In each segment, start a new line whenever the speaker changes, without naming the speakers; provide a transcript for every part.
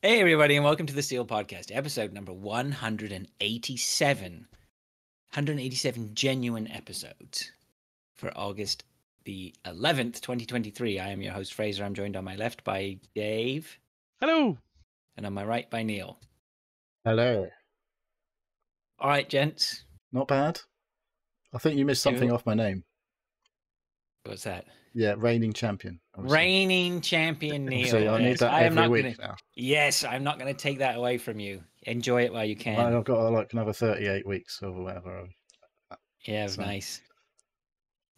Hey, everybody, and welcome to the Steel Podcast, episode number 187. 187 genuine episodes for August the 11th, 2023. I am your host, Fraser. I'm joined on my left by Dave.
Hello.
And on my right by Neil.
Hello.
All right, gents.
Not bad. I think you missed something off my name.
What's that?
Yeah, reigning champion.
Obviously. Reigning champion Neil.
So I need that every week now.
Yes, I'm not going to take that away from you. Enjoy it while you can.
I've got like another 38 weeks or whatever.
Yeah, it's nice.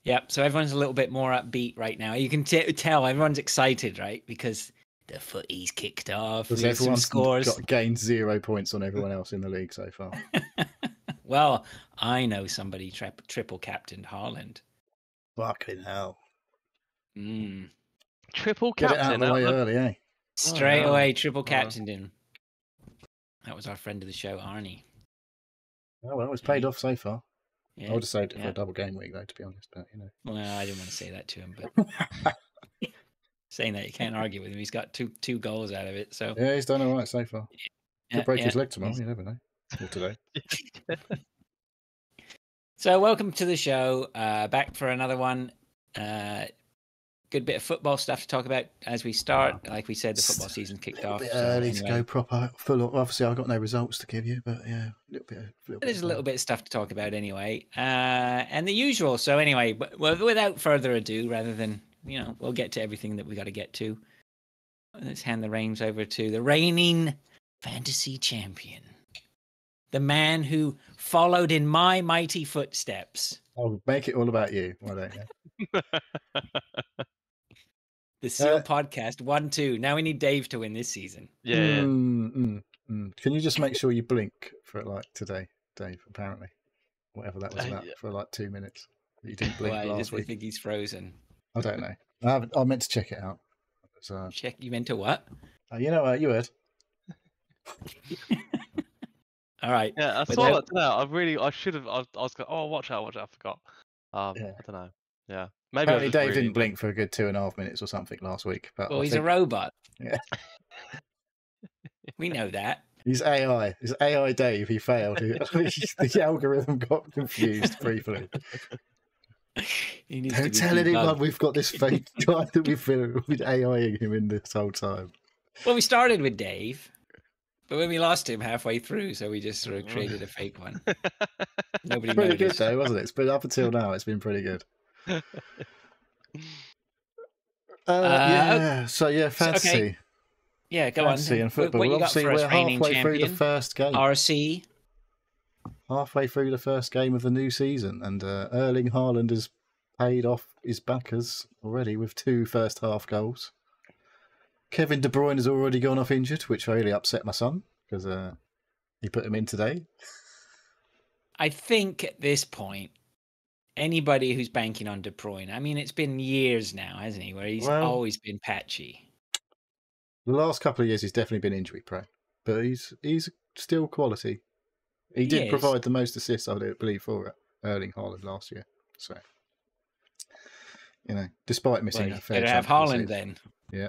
Yep, so everyone's a little bit more upbeat right now. You can tell everyone's excited, right? Because the footy's kicked off.
Because everyone's gained 0 points on everyone else in the league so far.
Well, I know somebody triple captained Haaland.
Fucking hell.
Triple
Get
captain.
it out of the way early, eh?
Straight away, triple captained him. That was our friend of the show, Arnie.
Oh, well, it's paid off so far.
Yeah.
I would have saved it for a double game week, though, to be honest. But, you know.
Well, I didn't want to say that to him, but saying that, you can't argue with him. He's got two goals out of it. So
yeah, he's done all right so far. Could break his leg tomorrow. You never know. Or today.
So welcome to the show. Back for another one. Good bit of football stuff to talk about as we start. Like we said, the football season kicked off.
Bit early to go proper full. Obviously, I've got no results to give you, but yeah,
there's a little bit of stuff to talk about anyway, and the usual. So anyway, well, without further ado, rather than we'll get to everything that we got to get to. Let's hand the reins over to the reigning fantasy champion, the man who followed in my mighty footsteps.
I'll make it all about you. Why don't you?
The Seal Podcast 1-2. Now we need Dave to win this season.
Yeah.
Can you just make sure you blink for it like today, Dave? Apparently, whatever that was about for like 2 minutes. You didn't blink last week.
I think he's frozen.
I don't know. I meant to check it out. So,
check? You meant to what?
You know what? You heard.
All right.
Yeah, I saw that today. I should have. I was going, watch out. I forgot. I don't know. Yeah. Maybe
apparently Dave didn't blink for a good 2.5 minutes or something last week. But
he's a robot.
Yeah.
We know that.
He's AI. He's AI Dave. He failed. The algorithm got confused briefly. Don't tell anyone we've got this fake guy that we've been AIing him in this whole time.
Well, we started with Dave, but when we lost him halfway through, so we just sort of created a fake one. Nobody
pretty
noticed.
Good though, wasn't it? It's been up until now. It's been pretty good. Yeah. So yeah, fantasy. Okay.
Yeah, go
fantasy
on.
And football.
Obviously,
we're halfway through the first game.
RC.
Halfway through the first game of the new season, and Erling Haaland has paid off his backers already with 2 first-half goals. Kevin De Bruyne has already gone off injured, which really upset my son because he put him in today.
I think at this point, anybody who's banking on De Bruyne, I mean, it's been years now, hasn't he, where he's always been patchy.
The last couple of years, he's definitely been injury prone, but he's still quality. He did provide the most assists, I believe, for Erling Haaland last year. So, despite missing a fair
have Haaland then.
Yeah.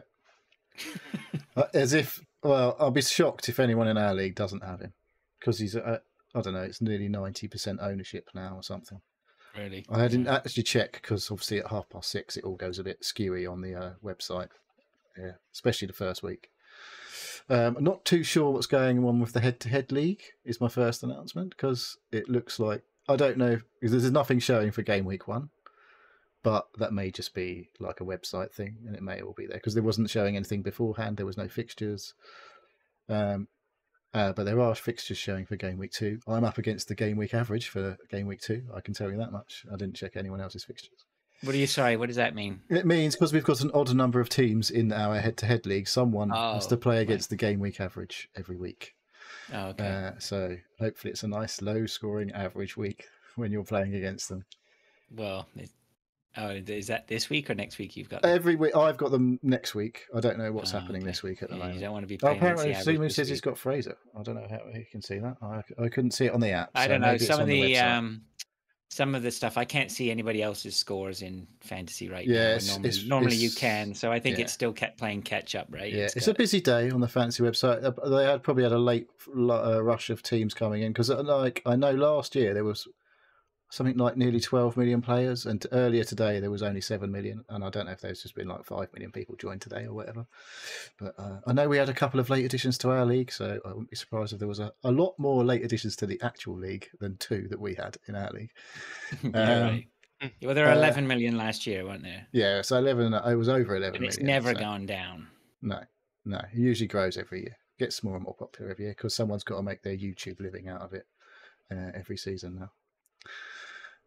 I'll be shocked if anyone in our league doesn't have him because he's I don't know, it's nearly 90% ownership now or something.
Really?
I didn't actually check because obviously at 6:30 it all goes a bit skewy on the website. Yeah, especially the first week. I'm not too sure what's going on with the head-to-head league is my first announcement because it looks like, I don't know, because there's nothing showing for game week 1. But that may just be like a website thing, and it may all be there because there wasn't showing anything beforehand. There was no fixtures, but there are fixtures showing for game week 2. I'm up against the game week average for game week 2. I can tell you that much. I didn't check anyone else's fixtures.
What does that mean?
It means because we've got an odd number of teams in our head-to-head league, someone has to play against the game week average every week.
Oh, okay.
So hopefully it's a nice low-scoring average week when you're playing against them.
Well. Is that this week or next week? You've got
every week. I've got them next week. I don't know what's happening this week at the moment.
You don't want to be playing.
Apparently, Sumu says he's got Fraser. I don't know how he can see that. I couldn't see it on the app.
I don't know. Some of the some of the stuff I can't see anybody else's scores in fantasy right
Yeah,
now. And normally you
it's-
can, so I think
yeah.
it's still playing catch up, right?
Yeah, it's a busy day on the fantasy website. They probably had a late rush of teams coming in because, like, I know last year there was something like nearly 12 million players, and earlier today there was only 7 million. And I don't know if there's just been like 5 million people joined today or whatever. But I know we had a couple of late additions to our league, so I wouldn't be surprised if there was a lot more late additions to the actual league than 2 that we had in our league.
Yeah, right. Well, there were 11 million last year, weren't there?
Yeah, so 11. It was over 11
And it's
million.
never
so.
gone down.
No, it usually grows every year. Gets more and more popular every year because someone's got to make their YouTube living out of it every season now.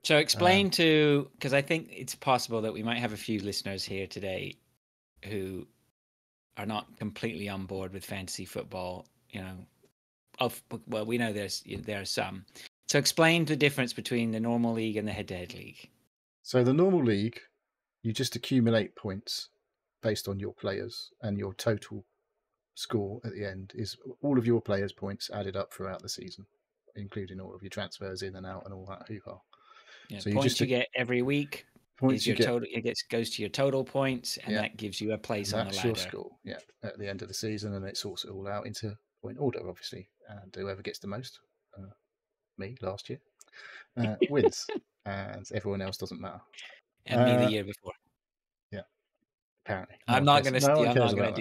So explain because I think it's possible that we might have a few listeners here today who are not completely on board with fantasy football. Well, we know there are some. So explain the difference between the normal league and the head-to-head league.
So the normal league, you just accumulate points based on your players, and your total score at the end is all of your players' points added up throughout the season, including all of your transfers in and out and all that hoo-ha.
Yeah,
So
points you get every week.
Points you get.
Total, goes to your total points, and that gives you a place on the ladder.
That's your score, at the end of the season, and it sorts it all out into point order, obviously. And whoever gets the most, me last year, wins, and everyone else doesn't matter.
And me the year before.
Yeah, apparently.
I'm not going to do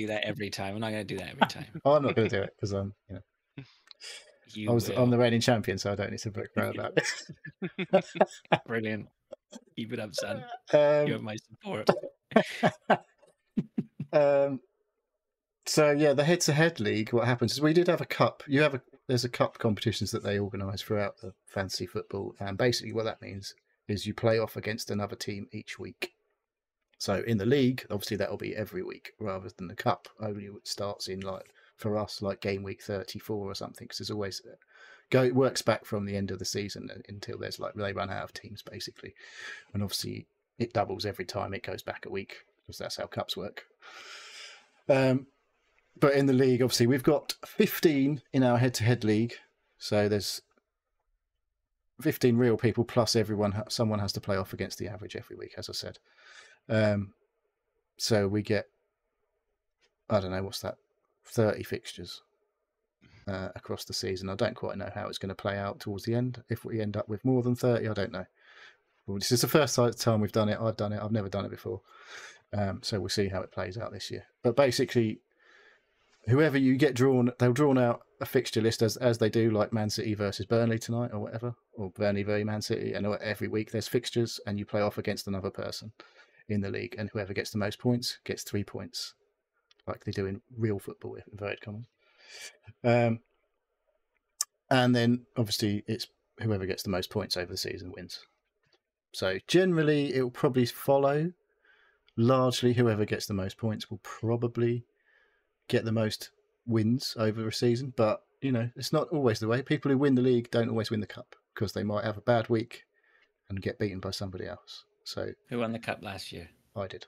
that every time. I'm not going to do that every time.
I'm not going to do it because I'm the reigning champion, so I don't need to book around about it.
Brilliant. Keep it up, son. You have my support.
So yeah, the head-to-head league. What happens is we did have a cup. There's a cup competitions that they organise throughout the fantasy football, and basically what that means is you play off against another team each week. So in the league, obviously that'll be every week rather than the cup. Only starts in for us game week 34 or something, because there's always it works back from the end of the season until there's they run out of teams basically, and obviously it doubles every time it goes back a week because that's how cups work. But in the league, obviously we've got 15 in our head-to-head league, so there's 15 real people plus someone has to play off against the average every week, as I said. So we get, I don't know, what's that, 30 fixtures across the season. I don't quite know how it's going to play out towards the end. If we end up with more than 30, I don't know. Well, this is the first time we've done it. I've done it. I've never done it before. So we'll see how it plays out this year. But basically, whoever you get they'll drawn out a fixture list as they do, like Man City versus Burnley tonight or whatever, or Burnley v Man City. And every week there's fixtures and you play off against another person in the league. And whoever gets the most points gets 3 points, like they do in real football, inverted commas. And then obviously it's whoever gets the most points over the season wins. So generally it will probably follow largely whoever gets the most points will probably get the most wins over a season. But it's not always the way. People who win the league don't always win the cup because they might have a bad week and get beaten by somebody else. So
who won the cup last year?
I did.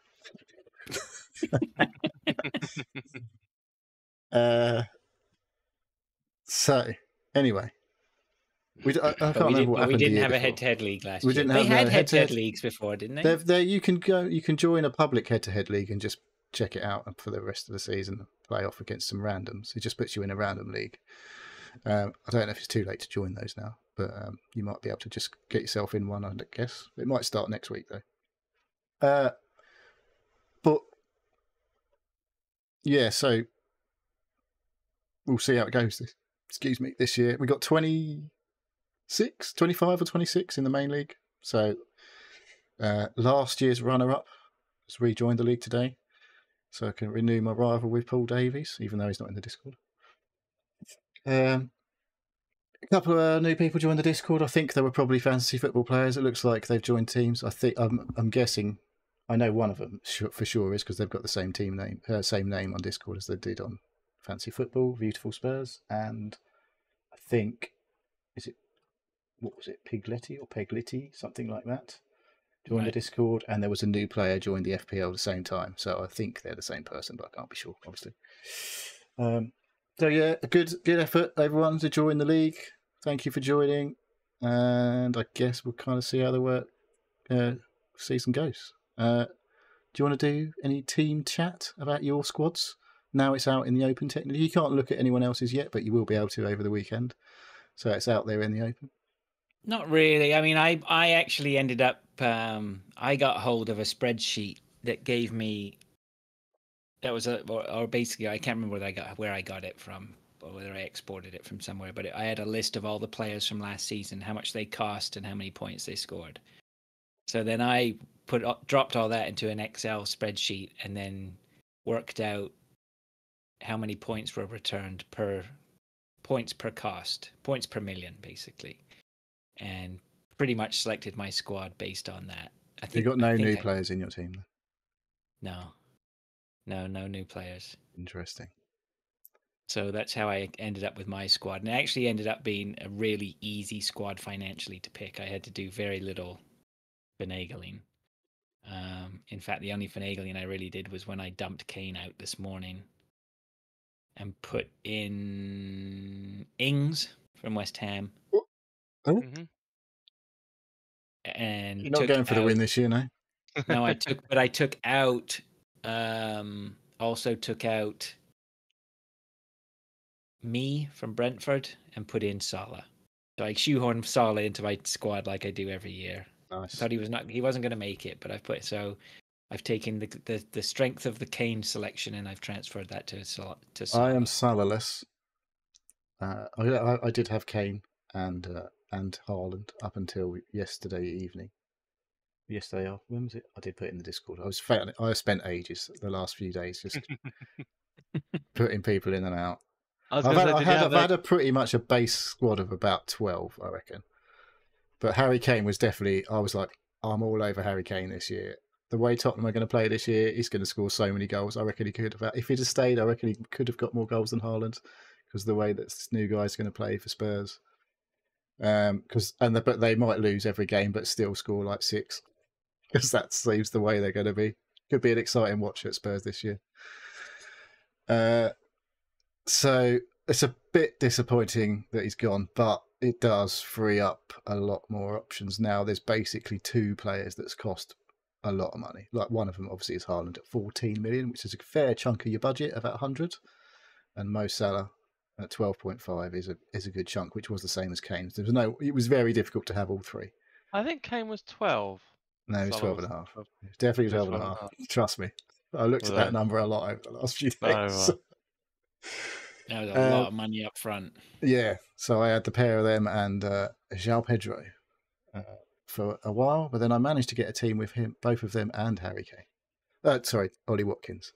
So anyway, I can't remember what happened.
We didn't have a head-to-head league last year.
They
had head-to-head leagues before, didn't they?
You can join a public head-to-head league and just check it out for the rest of the season. Play off against some randoms. It just puts you in a random league. I don't know if it's too late to join those now, but you might be able to just get yourself in one. I guess it might start next week though. But yeah, so we'll see how it goes. This year we got 25 or 26 in the main league. So last year's runner-up has rejoined the league today, so I can renew my rival with Paul Davies, even though he's not in the Discord. A couple of new people joined the Discord. I think they were probably fantasy football players. It looks like they've joined teams. I'm guessing. I know one of them for sure is because they've got the same same name on Discord as they did on Fantasy Football, Beautiful Spurs, and I think what was it, Pigletti or Peglitty, something like that, joined the Discord, and there was a new player joined the FPL at the same time. So I think they're the same person, but I can't be sure, obviously. So yeah, a good effort, everyone, to join the league. Thank you for joining. and I guess we'll kind of see how the season goes. Do you want to do any team chat about your squads? Now it's out in the open technically. You can't look at anyone else's yet, but you will be able to over the weekend. So it's out there in the open.
Not really. I mean, I actually ended up, I got hold of a spreadsheet that gave me, that was or basically, I can't remember where I got it from, or whether I exported it from somewhere, but I had a list of all the players from last season, how much they cost and how many points they scored. So then I dropped all that into an Excel spreadsheet and then worked out how many points were returned points per cost, points per million, basically, and pretty much selected my squad based on that. I think
you got no new players in your team.
No new players.
Interesting.
So that's how I ended up with my squad, and it actually ended up being a really easy squad financially to pick. I had to do very little finagling. In fact, the only finagling I really did was when I dumped Kane out this morning and put in Ings from West Ham.
Mm-hmm.
And
you're not going for the win this year, no?
No, I took out. Also took out me from Brentford and put in Salah. So I shoehorned Salah into my squad like I do every year.
Nice.
I thought he wasn't going to make it, but I've taken the strength of the Kane selection and I've transferred that to Salah.
I am Salah-less. I did have Kane and Haaland up until yesterday evening. Yesterday, when was it? I did put it in the Discord. I spent ages the last few days just putting people in and out. I've had a pretty much a base squad of about 12, I reckon. But Harry Kane was definitely, I was like, I'm all over Harry Kane this year. The way Tottenham are going to play this year, he's going to score so many goals. I reckon he could have, if he'd have stayed, I reckon he could have got more goals than Haaland because of the way that this new guy's going to play for Spurs. But they might lose every game, but still score like 6. Because that seems the way they're going to be. Could be an exciting watch at Spurs this year. So it's a bit disappointing that he's gone, but it does free up a lot more options. Now there's basically 2 players that's cost a lot of money. Like one of them obviously is Haaland at 14 million, which is a fair chunk of your budget, about 100. And Mo Salah at 12.5 is a good chunk, which was the same as Kane's. It was very difficult to have all 3.
I think Kane was 12.
No, he's 12.5. Definitely 12.5. Trust me. I looked at that number a lot over the last few days.
Right.
That was a lot of money up front.
Yeah, so I had the pair of them and João Pedro for a while, but then I managed to get a team with him, both of them and Harry Kane. Ollie Watkins,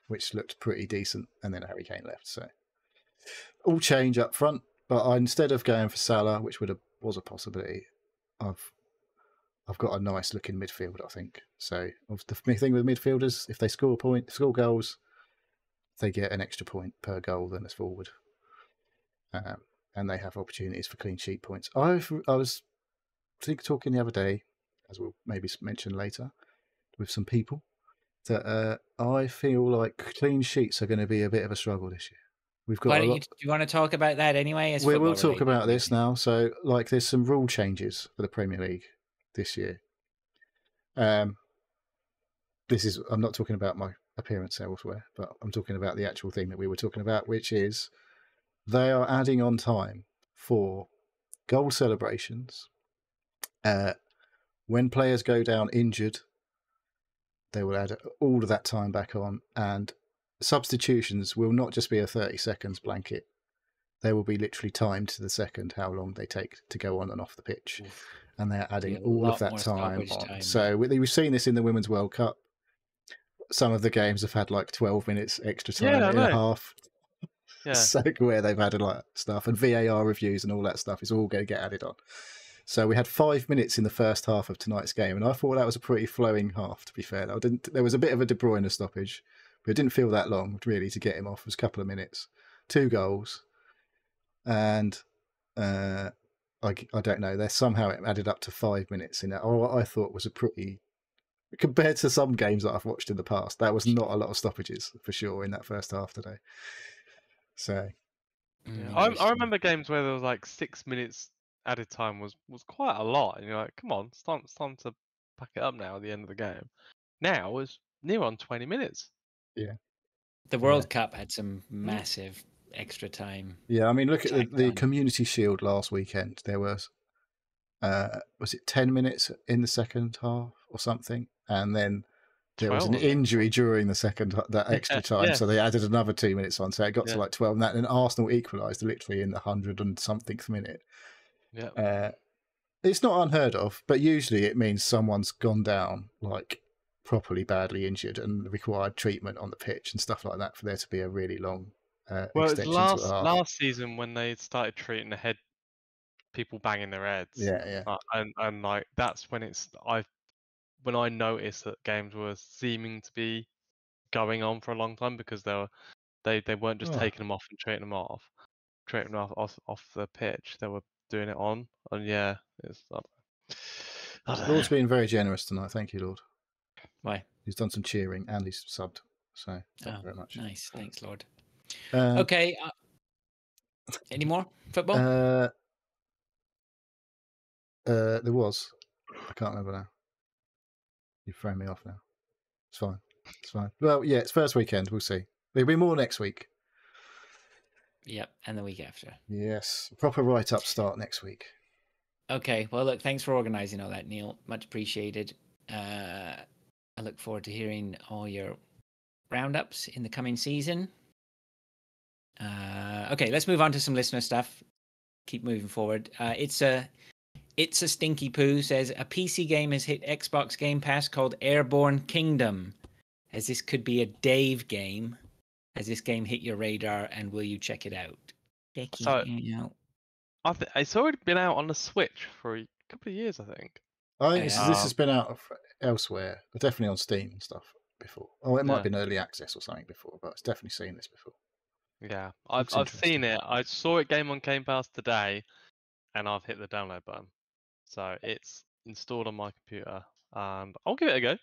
which looked pretty decent, and then Harry Kane left. So all change up front, but instead of going for Salah, which was a possibility, I've got a nice looking midfield, I think. So the thing with midfielders, if they score goals, they get an extra point per goal than as forward, and they have opportunities for clean sheet points. I was talking the other day, as we'll maybe mention later, with some people, that I feel like clean sheets are going to be a bit of a struggle this year. We've got.
Do you want to talk about that anyway?
We will talk about this now. So, there's some rule changes for the Premier League this year. I'm not talking about my appearance elsewhere, but I'm talking about the actual thing that we were talking about, which is they are adding on time for goal celebrations. When players go down injured, they will add all of that time back on, and substitutions will not just be a 30 seconds blanket. They will be literally timed to the second how long they take to go on and off the pitch. And they're adding all of that time on. So we've seen this in the Women's World Cup. Some of the games have had like 12 minutes extra time in a half. Yeah. So where they've added like stuff and VAR reviews and all that stuff is all going to get added on. So we had 5 minutes in the first half of tonight's game, and I thought that was a pretty flowing half, to be fair. There was a bit of a De Bruyne stoppage, but it didn't feel that long, really, to get him off. It was a couple of minutes. 2 goals. And I don't know. They're somehow it added up to 5 minutes in that. What I thought was a pretty, compared to some games that I've watched in the past, that was not a lot of stoppages for sure in that first half today. So,
I remember games where there was like 6 minutes added time was quite a lot, and you're like, come on, it's time to pack it up now at the end of the game. Now it's near on 20 minutes.
The World Cup had some massive extra time.
Yeah, I mean, look at
tacked
the
on.
Community Shield last weekend. There was it 10 minutes in the second half or something? And then there was an
12, I think.
injury during the that extra time,
Yeah.
so they added another 2 minutes on, so it got to
Yeah.
like 12. And that, and Arsenal equalised literally in the 100 and something minute.
Yeah.
It's not unheard of, but usually it means someone's gone down like properly badly injured and required treatment on the pitch and stuff like that for there to be a really long
Well, it's
extension to a half.
last season when they started treating the head people banging their heads.
Yeah.
And like that's when when I noticed that games were seeming to be going on for a long time because they weren't just taking them off and treating them off the pitch. They were doing it on, and yeah, it's. I don't
Lord's
know.
been very generous tonight. Thank you, Lord.
Why?
He's done some cheering and he's subbed. So thank you very much.
Nice. Thanks, Lord.
Uh,
Okay. Any more football?
There was. I can't remember now. You've thrown me off now. It's fine. It's fine. Well, yeah, it's first weekend. We'll see. There'll be more next week.
Yep, and the week after.
Yes. Proper write-up start next week.
Okay. Well, look, thanks for organising all that, Neil. Much appreciated. I look forward to hearing all your roundups in the coming season. Okay, let's move on to some listener stuff. Keep moving forward. It's a stinky poo says a PC game has hit Xbox Game Pass called Airborne Kingdom. As this could be a Dave game. Has this game hit your radar and will you check it out?
So, it's already been out on the Switch for a couple of years, I think.
I think this has been out elsewhere, but definitely on Steam and stuff before. Oh, it might have been early access or something before, but I've definitely seen this before.
Yeah, I've seen it. I saw it on Game Pass today, and I've hit the download button. So it's installed on my computer, and I'll give it a go.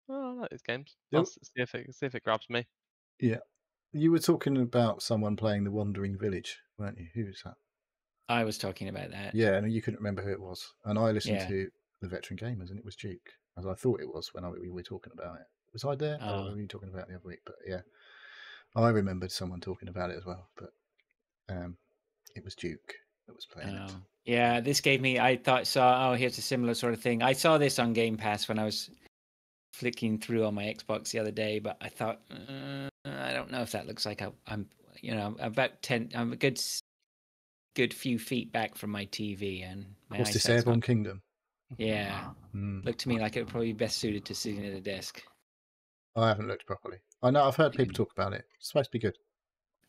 Oh, I like these games. I'll see if it grabs me.
Yeah. You were talking about someone playing The Wandering Village, weren't you? Who was that?
I was talking about that.
Yeah, and you couldn't remember who it was. And I listened to the Veteran Gamers, and it was Duke, as I thought it was when we were talking about it. Was I there? Or were you talking about it the other week? But yeah, I remembered someone talking about it as well. But it was Duke that was playing it.
Yeah, this gave me. I saw. Here's a similar sort of thing. I saw this on Game Pass when I was flicking through on my Xbox the other day, but I thought I don't know if that looks like I'm about 10. I'm a good few feet back from my TV, and
what's this Airborne Kingdom?
Yeah, looked to me like it would probably be best suited to sitting at a desk.
I haven't looked properly. I know I've heard people talk about it. It's supposed to be good.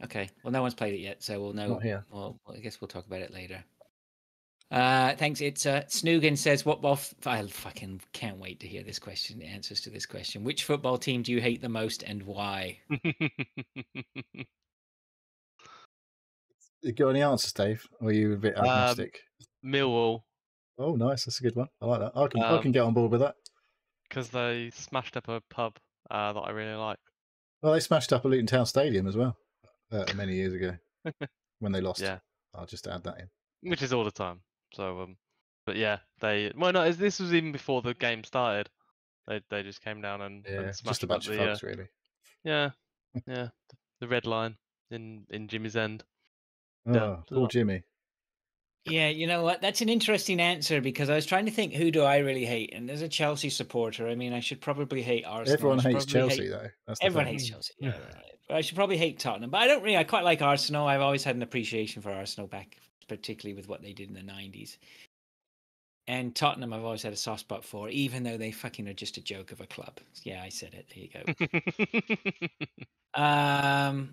Okay, well, no one's played it yet, so we'll know.
Not here.
Well, I guess we'll talk about it later. Thanks. It's Snoogan says, I fucking can't wait to hear this question. The answers to this question. Which football team do you hate the most and why?
You got any answers, Dave? Or are you a bit agnostic?
Millwall.
Oh, nice. That's a good one. I like that. I can get on board with that.
Because they smashed up a pub that I really like.
Well, they smashed up a Luton Town Stadium as well many years ago when they lost.
Yeah.
I'll just add that in.
Which is all the time. So, but yeah, this was even before the game started. They just came down and smashed
just a bunch of thugs, really.
Yeah, yeah. The Red Line in Jimmy's End.
Oh, poor Jimmy.
Yeah, you know what? That's an interesting answer because I was trying to think who do I really hate, and as a Chelsea supporter, I mean, I should probably hate Arsenal.
Everyone hates Chelsea, though.
Everyone hates Chelsea. Yeah. I should probably hate Tottenham, but I don't really. I quite like Arsenal. I've always had an appreciation for Arsenal back, particularly with what they did in the 90s. And Tottenham, I've always had a soft spot for, even though they fucking are just a joke of a club. Yeah, I said it. There you go.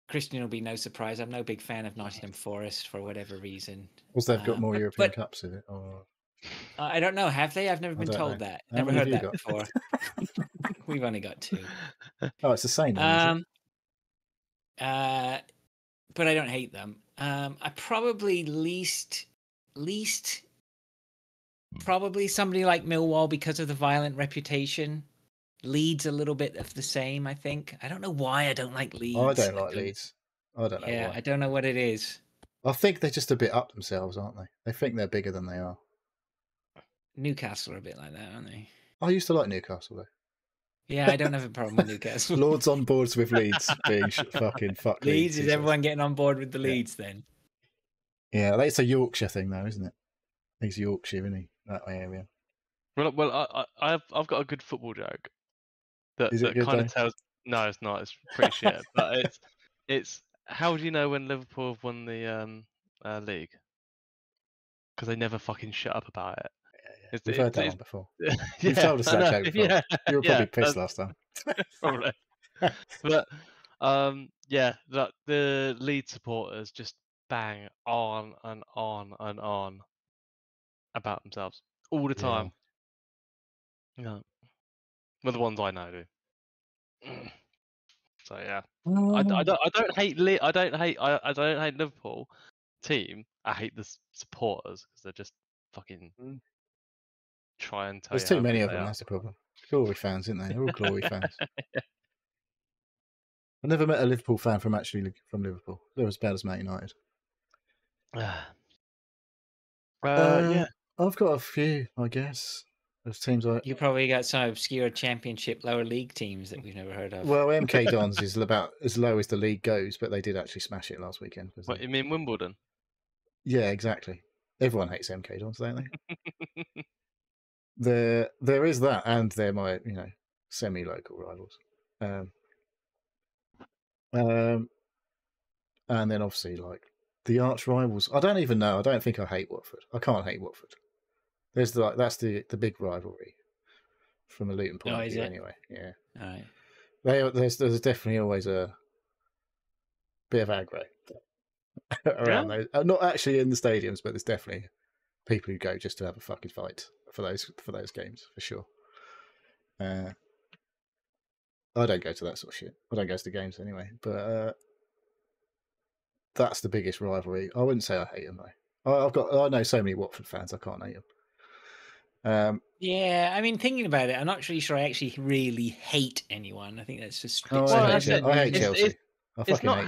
Christian will be no surprise. I'm no big fan of Nottingham Forest for whatever reason.
Well, they've got more European Cups in it. Or...
I don't know. Have they? I've never been told that. Never heard that before. We've only got 2.
Oh, it's the same.
But I don't hate them. I probably least probably somebody like Millwall because of the violent reputation. Leeds a little bit of the same, I think. I don't know why I don't like Leeds.
I don't like Leeds. I don't know why.
I don't know what it is.
I think they're just a bit up themselves, aren't they? They think they're bigger than they are.
Newcastle are a bit like that, aren't they?
I used to like Newcastle though.
Yeah, I don't have a problem with Newcastle.
Lords on boards with Leeds being fucking fuck
Leeds, is
he
everyone getting on board with the
Yeah.
Leeds then?
Yeah, it's a Yorkshire thing though, isn't it? He's Yorkshire, isn't he? That area.
Well, I've got a good football joke that
Is it good,
kind
though?
of tells. No, it's not. It's pretty shit. But it's how do you know when Liverpool have won the league? Because they never fucking shut up about it.
Yeah. We've heard that
it's
one before.
yeah,
You've told us
I
that
know,
joke before.
Yeah,
You were probably
yeah,
pissed last time.
probably. But yeah, the Leeds supporters just bang on and on and on about themselves all the time. Yeah. Well, the ones I know do. So yeah, I don't hate I don't hate Liverpool team. I hate the supporters because they're just fucking try and tell
There's
you
too
how
many
good
of
they
them.
are.
That's the problem. Glory fans, isn't they? They're all glory fans. I never met a Liverpool fan from Liverpool. They're as bad as Man United.
Yeah.
I've got a few, I guess. There's teams like
You probably got some obscure championship lower league teams that we've never heard of.
well, MK Dons is about as low as the league goes, but they did actually smash it last weekend.
What you mean Wimbledon?
Yeah, exactly. Everyone hates MK Dons, don't they? There is that, and they're my semi-local rivals. And then obviously like the arch rivals. I don't even know. I don't think I hate Watford. I can't hate Watford. There's that's the big rivalry from a Luton point of view, anyway. Yeah.
All right.
There's definitely always a bit of aggro around those. Not actually in the stadiums, but there's definitely people who go just to have a fucking fight for those games for sure. I don't go to that sort of shit. I don't go to the games anyway, but that's the biggest rivalry. I wouldn't say I hate them though. I know so many Watford fans. I can't hate them.
Yeah, I mean, thinking about it, I'm not really sure I actually really hate anyone. I think that's just.
I hate Chelsea.
It's not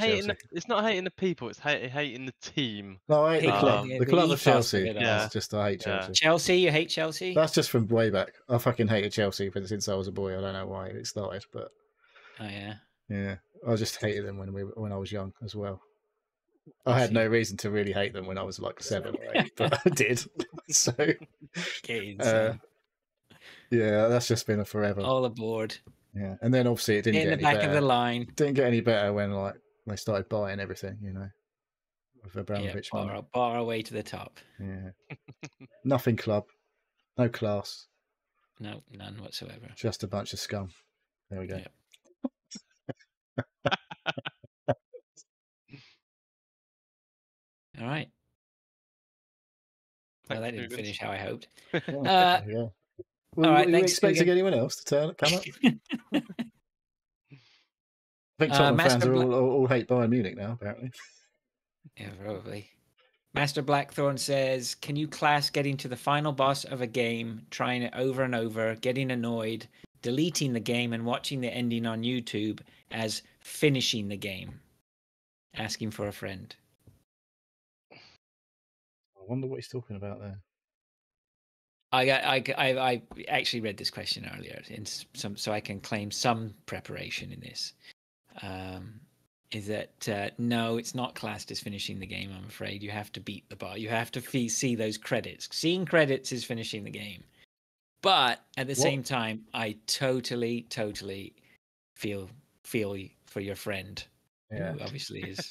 hating the people. It's hating the team.
No, I hate the club. The club of Chelsea.
Yeah.
I hate Chelsea.
Chelsea, you hate Chelsea?
That's just from way back. I fucking hated Chelsea since I was a boy. I don't know why it started, but
oh yeah,
yeah, I just hated them when I was young as well. I had no reason to really hate them when I was like 7 or 8, but I did. So, yeah, that's just been a forever.
All aboard.
Yeah, and then obviously it didn't get
in the back of the line.
Didn't get any better when like they started buying everything, with Abramovich.
Yeah, bar our way to the top.
Yeah, nothing club, no class.
No, none whatsoever.
Just a bunch of scum. There we go.
Yep. All right. Well, that didn't finish how I hoped.
Yeah. Well,
all right,
were you expecting anyone else to come up? I think Tottenham fans all hate Bayern Munich now, apparently.
Yeah, probably. Master Blackthorn says, can you class getting to the final boss of a game, trying it over and over, getting annoyed, deleting the game and watching the ending on YouTube as finishing the game? Asking for a friend.
I wonder what he's talking about there.
I actually read this question earlier, so I can claim some preparation in this. Is that no, it's not classed as finishing the game, I'm afraid. You have to beat the bar. You have to see those credits. Seeing credits is finishing the game. But at the same time, I totally feel for your friend.
Yeah.
Who obviously is.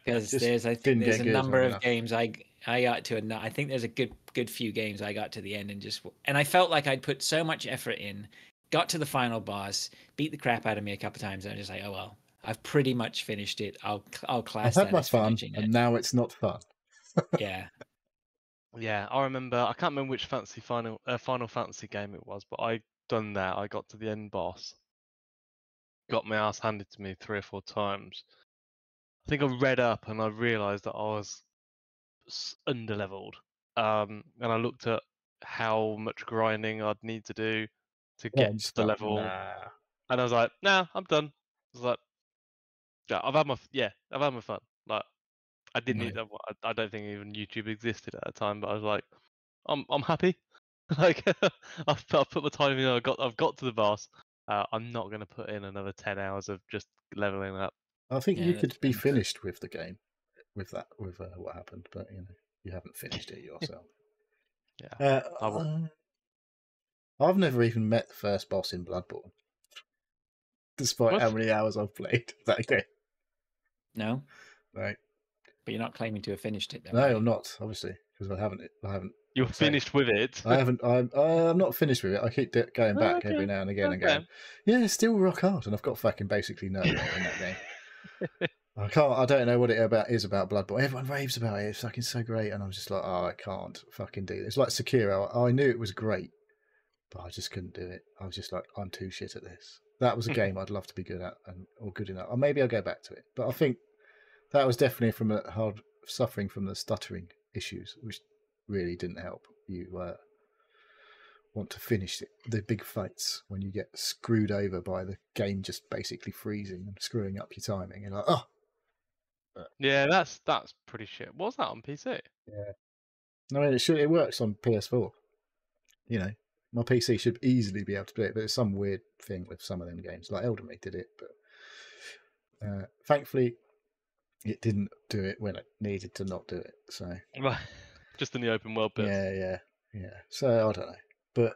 Because there's a number of games I got to. I think there's a good few games I got to the end and I felt like I'd put so much effort in, got to the final boss, beat the crap out of me a couple of times, and I'm just like, oh well, I've pretty much finished it. I'll class that.
I've had my fun, and now it's not fun.
Yeah.
Yeah, I remember. I can't remember which Final Fantasy game it was, but I done that. I got to the end boss. Got my ass handed to me 3 or 4 times. I think I read up and I realised that I was underleveled. And I looked at how much grinding I'd need to do to get to the level. And I was like, nah, I'm done. I was like, yeah, I've had my fun. Like, I didn't.
No.
Need, I don't think even YouTube existed at the time, but I was like, I'm happy. Like I've put my time in. I've got to the boss. I'm not going to put in another 10 hours of just leveling up.
I think
Yeah,
you
that's
could be
fair.
finished with the game, with what happened, but you haven't finished it yourself.
Yeah.
I've never even met the first boss in Bloodborne, despite
What?
how many hours I've played that game.
No,
Right?
but you're not claiming to have finished it, though.
No,
are you?
I'm not, obviously, because I haven't.
You're
so-
finished with it.
I haven't. I'm not finished with it. I keep going back
Okay.
every now and again and
Okay.
going, yeah, it's still rock hard, and I've got fucking basically no way in that game. I don't know what it is about Bloodborne. Everyone raves about it. It's fucking so great, and I'm just like, oh, I can't fucking do this. It's like Sekiro. I knew it was great, but I just couldn't do it. I was just like, I'm too shit at this. That was a game I'd love to be good at, or good enough. Or maybe I'll go back to it. But I think that was definitely from a hard suffering from the stuttering issues, which really didn't help. You want to finish the big fights when you get screwed over by the game just basically freezing and screwing up your timing. You're like, oh.
Yeah, that's pretty shit. What's that on PC?
Yeah. I mean, it works on PS4. My PC should easily be able to do it, but it's some weird thing with some of them games. Like Elden Ring did it, but thankfully it didn't do it when it needed to not do it. So
Right. Just in the open world bits.
yeah. So I don't know, but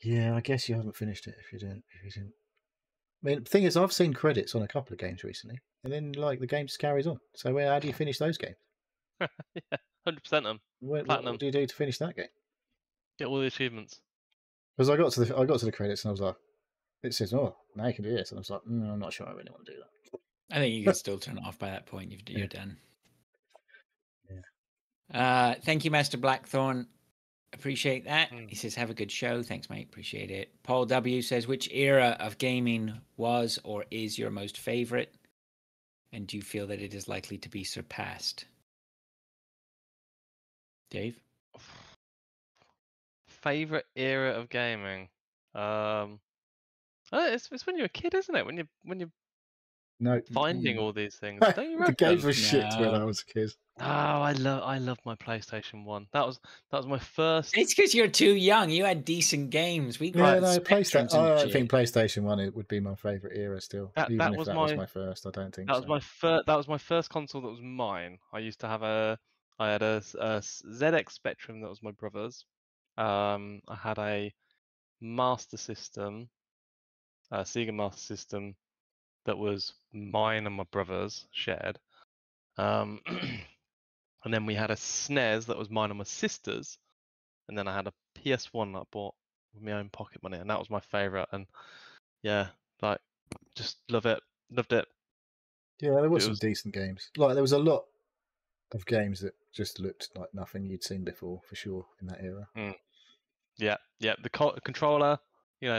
yeah, I guess you haven't finished it if you didn't. I mean, the thing is, I've seen credits on a couple of games recently, and then like the game just carries on. So how do you finish those games?
Yeah, 100% them.
What
Platinum.
do you do to finish that game?
Get all the achievements.
Because I got to the credits and I was like, it says, oh, now you can do this, and I was like, I'm not sure I really want to do that.
I think you can still turn it off by that point. You're
Yeah.
done.
Yeah.
Thank you, Master Blackthorn. Appreciate that.
Mm.
He says, have a good show. Thanks, mate. Appreciate it. Paul W says, which era of gaming was or is your most favorite? And do you feel that it is likely to be surpassed? Dave?
Favorite era of gaming? It's when you're a kid, isn't it? When you're
No,
finding all these things. Don't you
the
reckon?
games were shit when I
No.
was a kid.
Oh, I love my PlayStation 1. That was my first.
It's because you're too young. You had decent games. We got
PlayStation.
Spectrums and
I don't
shit.
think PlayStation 1 it would be my favorite era still. Even if
was
that was my first, I don't think
That
so.
was my first. That was my first console that was mine. I used to have I had a ZX Spectrum that was my brother's. I had a Master System, a Sega Master System that was mine and my brother's shared. And then we had a SNES that was mine and my sister's. And then I had a PS1 that I bought with my own pocket money, and that was my favorite. And yeah, like just loved it.
Yeah, there were some decent games. Like there was a lot of games that just looked like nothing you'd seen before, for sure, in that era.
Yeah. The controller,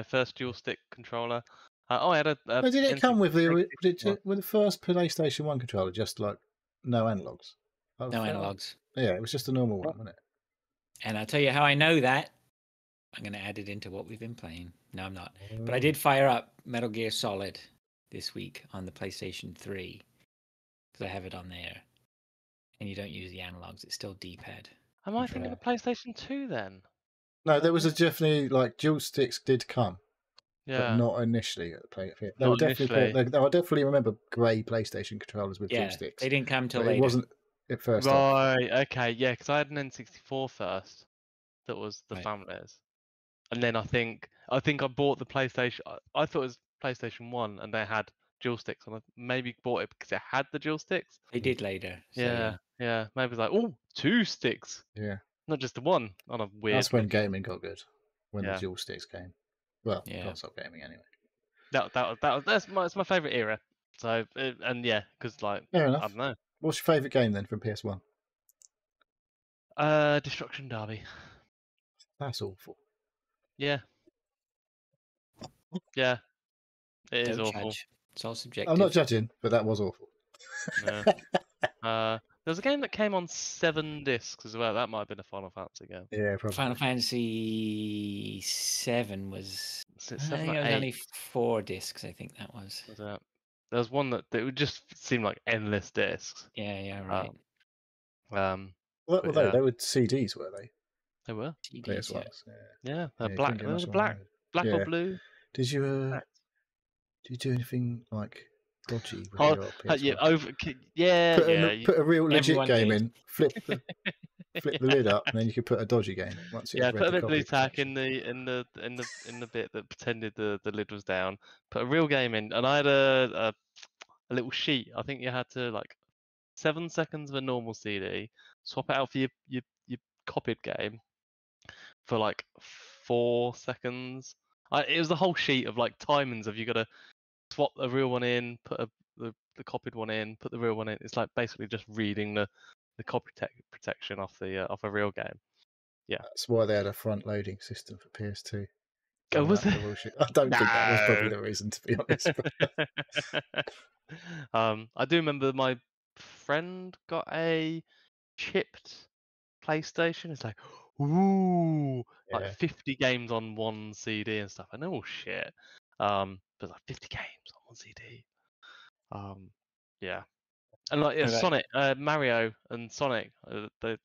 first dual stick controller. I had a.
Did it come with with the first PlayStation 1 controller just like no analogs?
No analogs.
Yeah, it was just a normal one, wasn't it?
And I'll tell you how I know that. I'm going to add it into what we've been playing. No, I'm not. But I did fire up Metal Gear Solid this week on the PlayStation 3 because I have it on there. And you don't use the analogs. It's still D-pad.
Am I thinking of PlayStation 2 then?
No, there was definitely like dual sticks did come.
Yeah.
But not initially at the PlayStation. I definitely remember grey PlayStation controllers with dual sticks.
They didn't come till later.
It wasn't at first.
Right, okay, yeah, because I had an N64 first that was the family's. And then I think I bought the PlayStation. I thought it was PlayStation 1 and they had dual sticks, and I maybe bought it because it had the dual sticks.
They did later. So
yeah. Maybe it's like, oh, 2 sticks.
Yeah.
Not just the one on a weird.
That's when gaming got good. When the dual sticks came. Well, console gaming anyway.
That's my favourite era. So because like
fair enough.
I don't know.
What's your favourite game then from PS1?
Destruction Derby.
That's awful.
Yeah. Yeah. It is awful.
Judge. It's all subjective.
I'm not judging, but that was awful.
There was a game that came on 7 discs as well. That might have been a Final Fantasy game.
Yeah, probably.
Final Fantasy 7 was.
Was it
I
7
think
or
it was
8?
only 4 discs. I think that was.
Was it? There was one that it would just seem like endless discs.
Yeah, right.
What
But
were they?
yeah.
They were CDs, were they?
They were.
PS
CDs, yeah.
ones.
Yeah,
Yeah,
black.
couldn't get
There was
much
black,
online.
black or
Yeah.
blue.
Did you
Black.
did you do anything like dodgy with
Oh,
your PS1?
yeah,
Put a real legit
Everyone
game
did.
in, flip the lid up, and then you could put a dodgy game once it
yeah.
had read
Put a
the
bit of blue
copy
tack
protection.
in the bit that pretended the lid was down. Put a real game in, and I had a little sheet. I think you had to like 7 seconds of a normal CD, swap it out for your copied game for like 4 seconds. It was the whole sheet of like timings of you got to swap the real one in, put the copied one in, put the real one in. It's like basically just reading the copy protection off a real game. Yeah.
That's why they had a front loading system for PS2.
Oh, was
that
it?
bullshit? I don't think that was probably
No.
the reason, to be honest.
I do remember my friend got a chipped PlayStation. It's like, ooh,
Yeah.
like 50 games on one CD and stuff. I know, shit. But like 50 games on one CD. Yeah. And like
What about-
Sonic, Mario and Sonic, they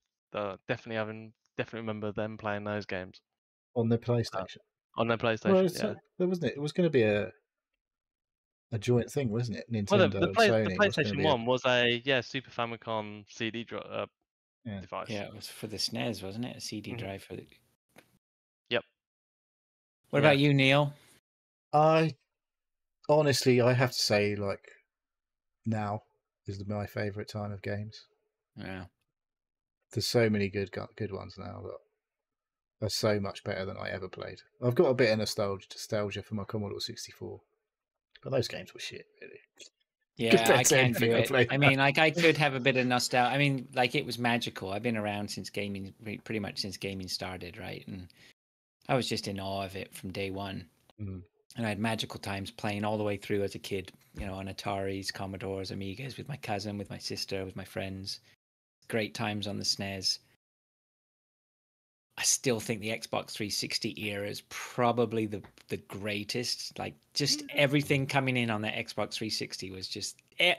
definitely remember them playing those games
On the PlayStation.
on their
Well,
PlayStation. Yeah.
there wasn't it. It was going to be a joint thing, wasn't it?
Well,
Nintendo
the
and Sony was going to
PlayStation
be
1 was a Super Famicom CD
Yeah.
device.
Yeah, it was for the SNES, wasn't it? A CD
Mhm.
drive for the.
Yep.
What
Yeah.
about you, Neil?
I honestly, I have to say, like, now is my favourite time of games.
Yeah.
There's so many good ones now that are so much better than I ever played. I've got a bit of nostalgia for my Commodore 64, but those games were shit, really.
Yeah,
Compared
I
to
can't
anything
do
I
it.
played
I mean, like, I could have a bit of nostalgia. I mean, like, it was magical. I've been around since gaming, pretty much since gaming started, right? And I was just in awe of it from day one.
Mm.
And I had magical times playing all the way through as a kid, you know, on Ataris, Commodores, Amigas, with my cousin, with my sister, with my friends. Great times on the SNES. I still think the Xbox 360 era is probably the greatest. Like, just everything coming in on that Xbox 360 was just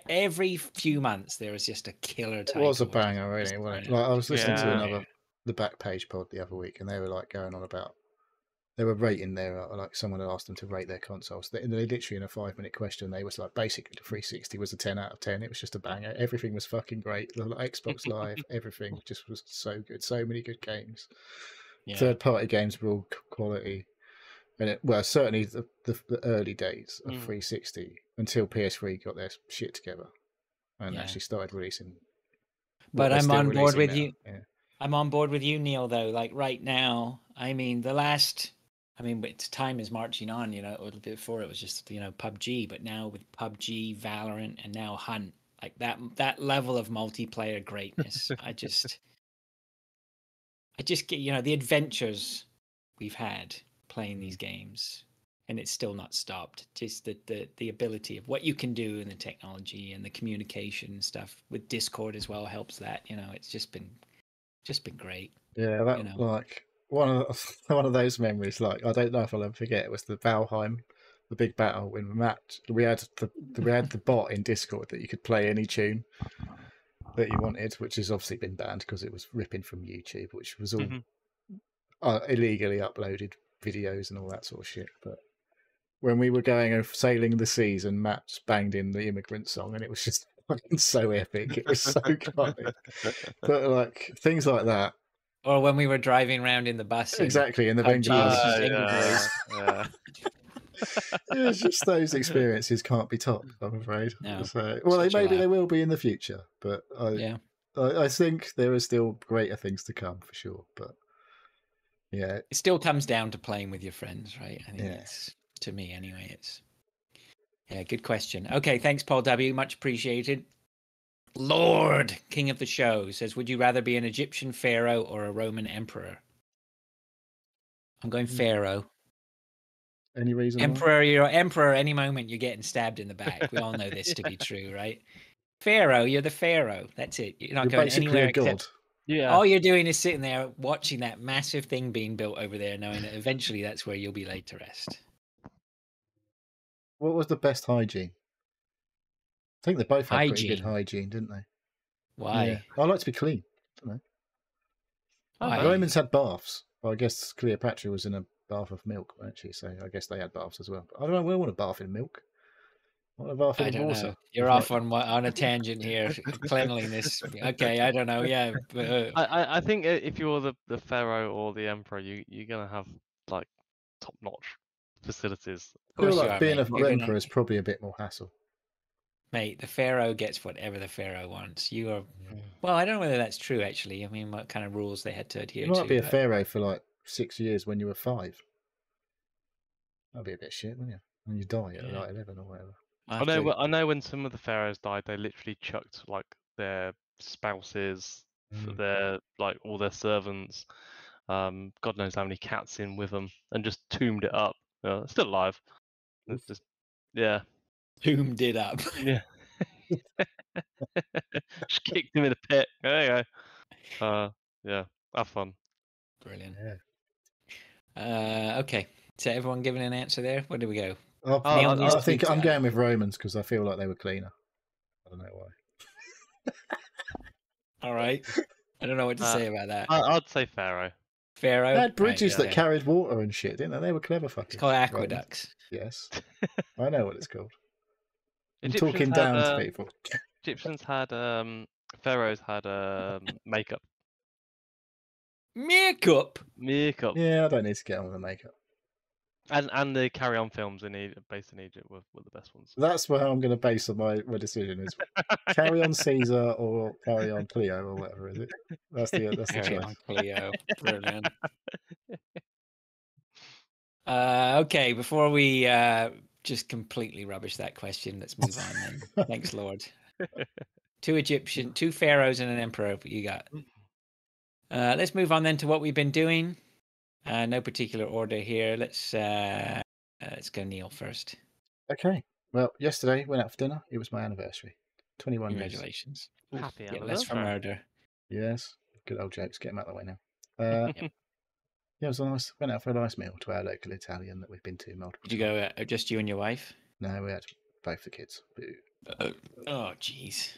every few months there was just a killer
It
title.
was a banger, really, wasn't it? Like, I was listening to the Backpage pod the other week, and they were like going on about they were rating their like someone had asked them to rate their consoles. They literally in a 5-minute question, they was like basically the 360 was a 10 out of 10. It was just a banger. Everything was fucking great. The Xbox Live, everything just was so good. So many good games.
Yeah.
Third-party games were all quality, and certainly the early days of 360 until PS3 got their shit together and actually started releasing.
But I'm on board with you.
Yeah.
I'm on board with you, Neil. Though, like right now, I mean, time is marching on. You know, before it was just PUBG, but now with PUBG, Valorant, and now Hunt, like that level of multiplayer greatness, I just get the adventures we've had playing these games, and it's still not stopped. Just the ability of what you can do and the technology and the communication and stuff with Discord as well helps that. It's just been great.
Yeah, that like one of those memories. Like, I don't know if I'll ever forget. It was the Valheim, the big battle when we had the bot in Discord that you could play any tune that you wanted, which has obviously been banned because it was ripping from YouTube, which was all illegally uploaded videos and all that sort of shit. But when we were going and sailing the seas, and Matt just banged in the Immigrant Song, and it was just fucking so epic. It was so good. But like things like that.
Or when we were driving around in the bus.
Exactly, in the Venga Boys.
Yeah.
It's just those experiences can't be topped, I'm afraid.
No,
So, well, maybe they will be in the future, but I think there are still greater things to come for sure. But yeah,
it still comes down to playing with your friends, right? I think it's, to me anyway. It's good question. Okay, thanks, Paul W. Much appreciated. Lord, King of the Show, says, would you rather be an Egyptian pharaoh or a Roman emperor? I'm going pharaoh.
Any reason?
Emperor, you're emperor. Any moment you're getting stabbed in the back. We all know this to be true, right? Pharaoh, you're the pharaoh. That's it. You're not going anywhere.
A god.
Yeah.
All you're doing is sitting there watching that massive thing being built over there, knowing that eventually that's where you'll be laid to rest.
What was the best hygiene? think they both had pretty good
Hygiene.
hygiene, didn't they?
Why?
Yeah. I like to be clean. I don't know.
Why?
Romans had baths. Well, I guess Cleopatra was in a bath of milk, weren't she? So I guess they had baths as well. But I don't know. We want a bath in milk. I want a bath
I
in
don't
water.
know. You're off on a tangent here. Cleanliness. Okay, I don't know. Yeah. But,
I think if you're the pharaoh or the emperor, you're gonna have like top notch facilities.
I feel
course you
like
are,
being
mate.
an
You're
emperor
gonna-
is probably a bit more hassle.
Mate, the pharaoh gets whatever the pharaoh wants. You are. Well, I don't know whether that's true. Actually, I mean, what kind of rules they had to adhere
You
to?
might be a
but-
pharaoh for like 6 years when you were 5. That'd be a bit shit, wouldn't you? And you die at
Yeah.
like 11 or whatever.
I'll
I
have
know.
to-
I know when some of the pharaohs died, they literally chucked like their spouses, their like all their servants, God knows how many cats in with them, and just tombed it up. Still alive. It's just yeah,
Zoomed it up.
yeah. Just kicked him in the pit. There you go. Yeah, have fun.
Brilliant.
Yeah.
Okay. So everyone giving an answer there? Where do we go?
I think
needs
I'm
to-
going with Romans because I feel like they were cleaner. I don't know why.
All right. I don't know what to say about that.
I'd say pharaoh.
Pharaoh.
They had bridges
Right,
that carried water and shit, didn't they? They were clever fuckers.
It's called
Romans.
aqueducts.
Yes. I know what it's called. I'm
Egyptians
talking
had,
down to people.
Egyptians had pharaohs had makeup.
Makeup.
Makeup.
Yeah, I don't need to get on with the makeup.
And the Carry On films based in Egypt were the best ones.
That's where I'm going to base on my decision is Carry On Caesar or Carry On Cleo or whatever is it? That's the
Carry
choice.
on, Cleo. Brilliant. Okay, before we just completely rubbish that question, let's move on then. Thanks, Lord. 2 pharaohs and an emperor. You got. Let's move on then to what we've been doing. No particular order here. Let's go Neil first.
Okay. Well, yesterday went out for dinner. It was my anniversary. 21 years.
Congratulations.
Happy
Yeah, less for
anniversary.
murder.
Yes. Good old jokes. Get them out of the way now. Yeah, it was a nice. Went out for a nice meal to our local Italian that we've been to multiple.
Did you go just you and your wife?
No, we had both the kids. Boo.
Oh, jeez.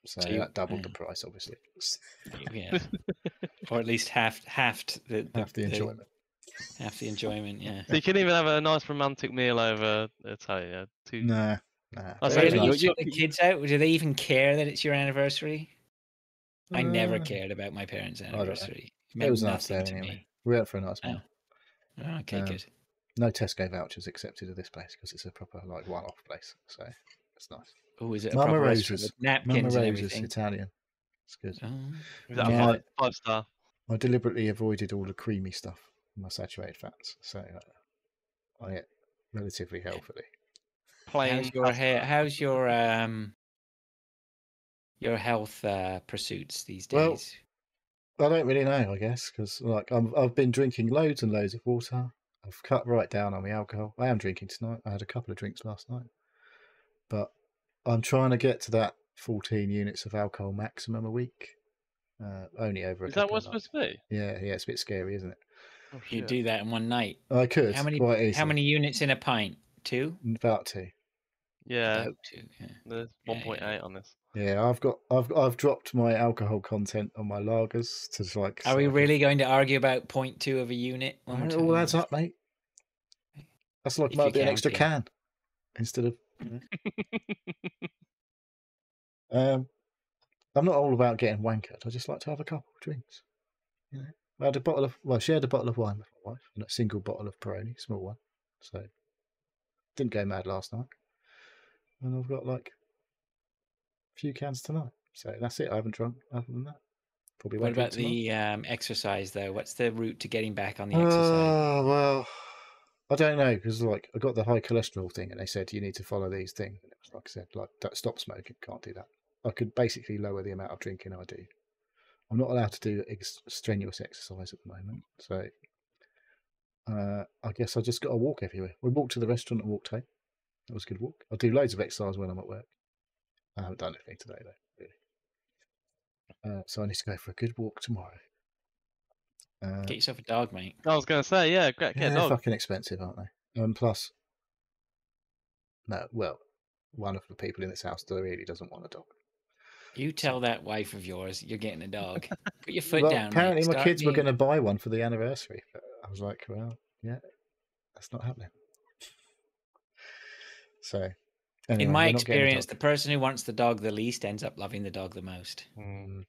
So
So you-
that doubled the price, obviously.
Yeah. Or at least halved the
Half the enjoyment.
Half the enjoyment. Yeah.
So you couldn't even have a nice romantic meal over Italia.
Nah.
I
Very
say
Really? You
nice.
took the kids out? Do they even care that it's your anniversary? I never
Uh,
cared about my parents'
don't know.
anniversary. It
It
meant
was nice
nothing
there
to
anyway.
me.
We went for a nice meal.
Oh, okay, good.
No Tesco vouchers accepted at this place because it's a proper like one-off place. So it's nice.
Oh, is it a
Mama
proper restaurant
Rose's.
with
Mama
napkins and
Rose's
everything?
Italian. It's good.
Oh,
Is that
Yeah.
a five star?
I deliberately avoided all the creamy stuff, my saturated fats, so I ate relatively healthily.
Plain.
how's your health pursuits these
Well,
days?
I don't really know, I guess, because like I've been drinking loads and loads of water. I've cut right down on my alcohol. I am drinking tonight. I had a couple of drinks last night, but I'm trying to get to that 14 units of alcohol maximum a week. Only over a
Is that
couple
what's
of nights.
supposed to be?
Yeah, it's a bit scary, isn't it?
Oh,
You
shit.
do that in one night.
I could
How many?
quite easily.
How many units in a pint? 2?
About 2.
Yeah,
About 2. Yeah.
there's
Yeah,
1.8 on this.
Yeah, I've dropped my alcohol content on my lagers to like.
Are we really going to argue about 0.2 of a unit? When we're
It all
talking
adds
about-
up, mate. That's like
If
might
you're
be an extra
counting.
can instead of. I'm not all about getting wankered. I just like to have a couple of drinks. You know, I had shared a bottle of wine with my wife and a single bottle of Peroni, small one. So didn't go mad last night, and I've got like a few cans tonight. So that's it. I haven't drunk other than that. Probably
What
won't drink
about
tonight.
the exercise though? What's the route to getting back on the exercise?
Well, I don't know because like I got the high cholesterol thing, and they said you need to follow these things. And it was like I said, like don't stop smoking, can't do that. I could basically lower the amount of drinking I do. I'm not allowed to do strenuous exercise at the moment, so I guess I just got to walk everywhere. We walked to the restaurant and walked home. That was a good walk. I do loads of exercise when I'm at work. I haven't done anything today though, really. So I need to go for a good walk tomorrow.
Get yourself a dog, mate.
I was going to say, yeah, get a
They're
dog.
fucking expensive, aren't they? Plus, no, well, one of the people in this house really doesn't want a dog.
You tell that wife of yours you're getting a dog. Put your foot
Well,
down.
apparently,
mate.
my
Start
kids were
being-
going to buy one for the anniversary. But I was like, well, yeah, that's not happening. So, anyway,
In my
we're not getting a
experience,
dog.
the person who wants the dog the least ends up loving the dog the most.
Mm.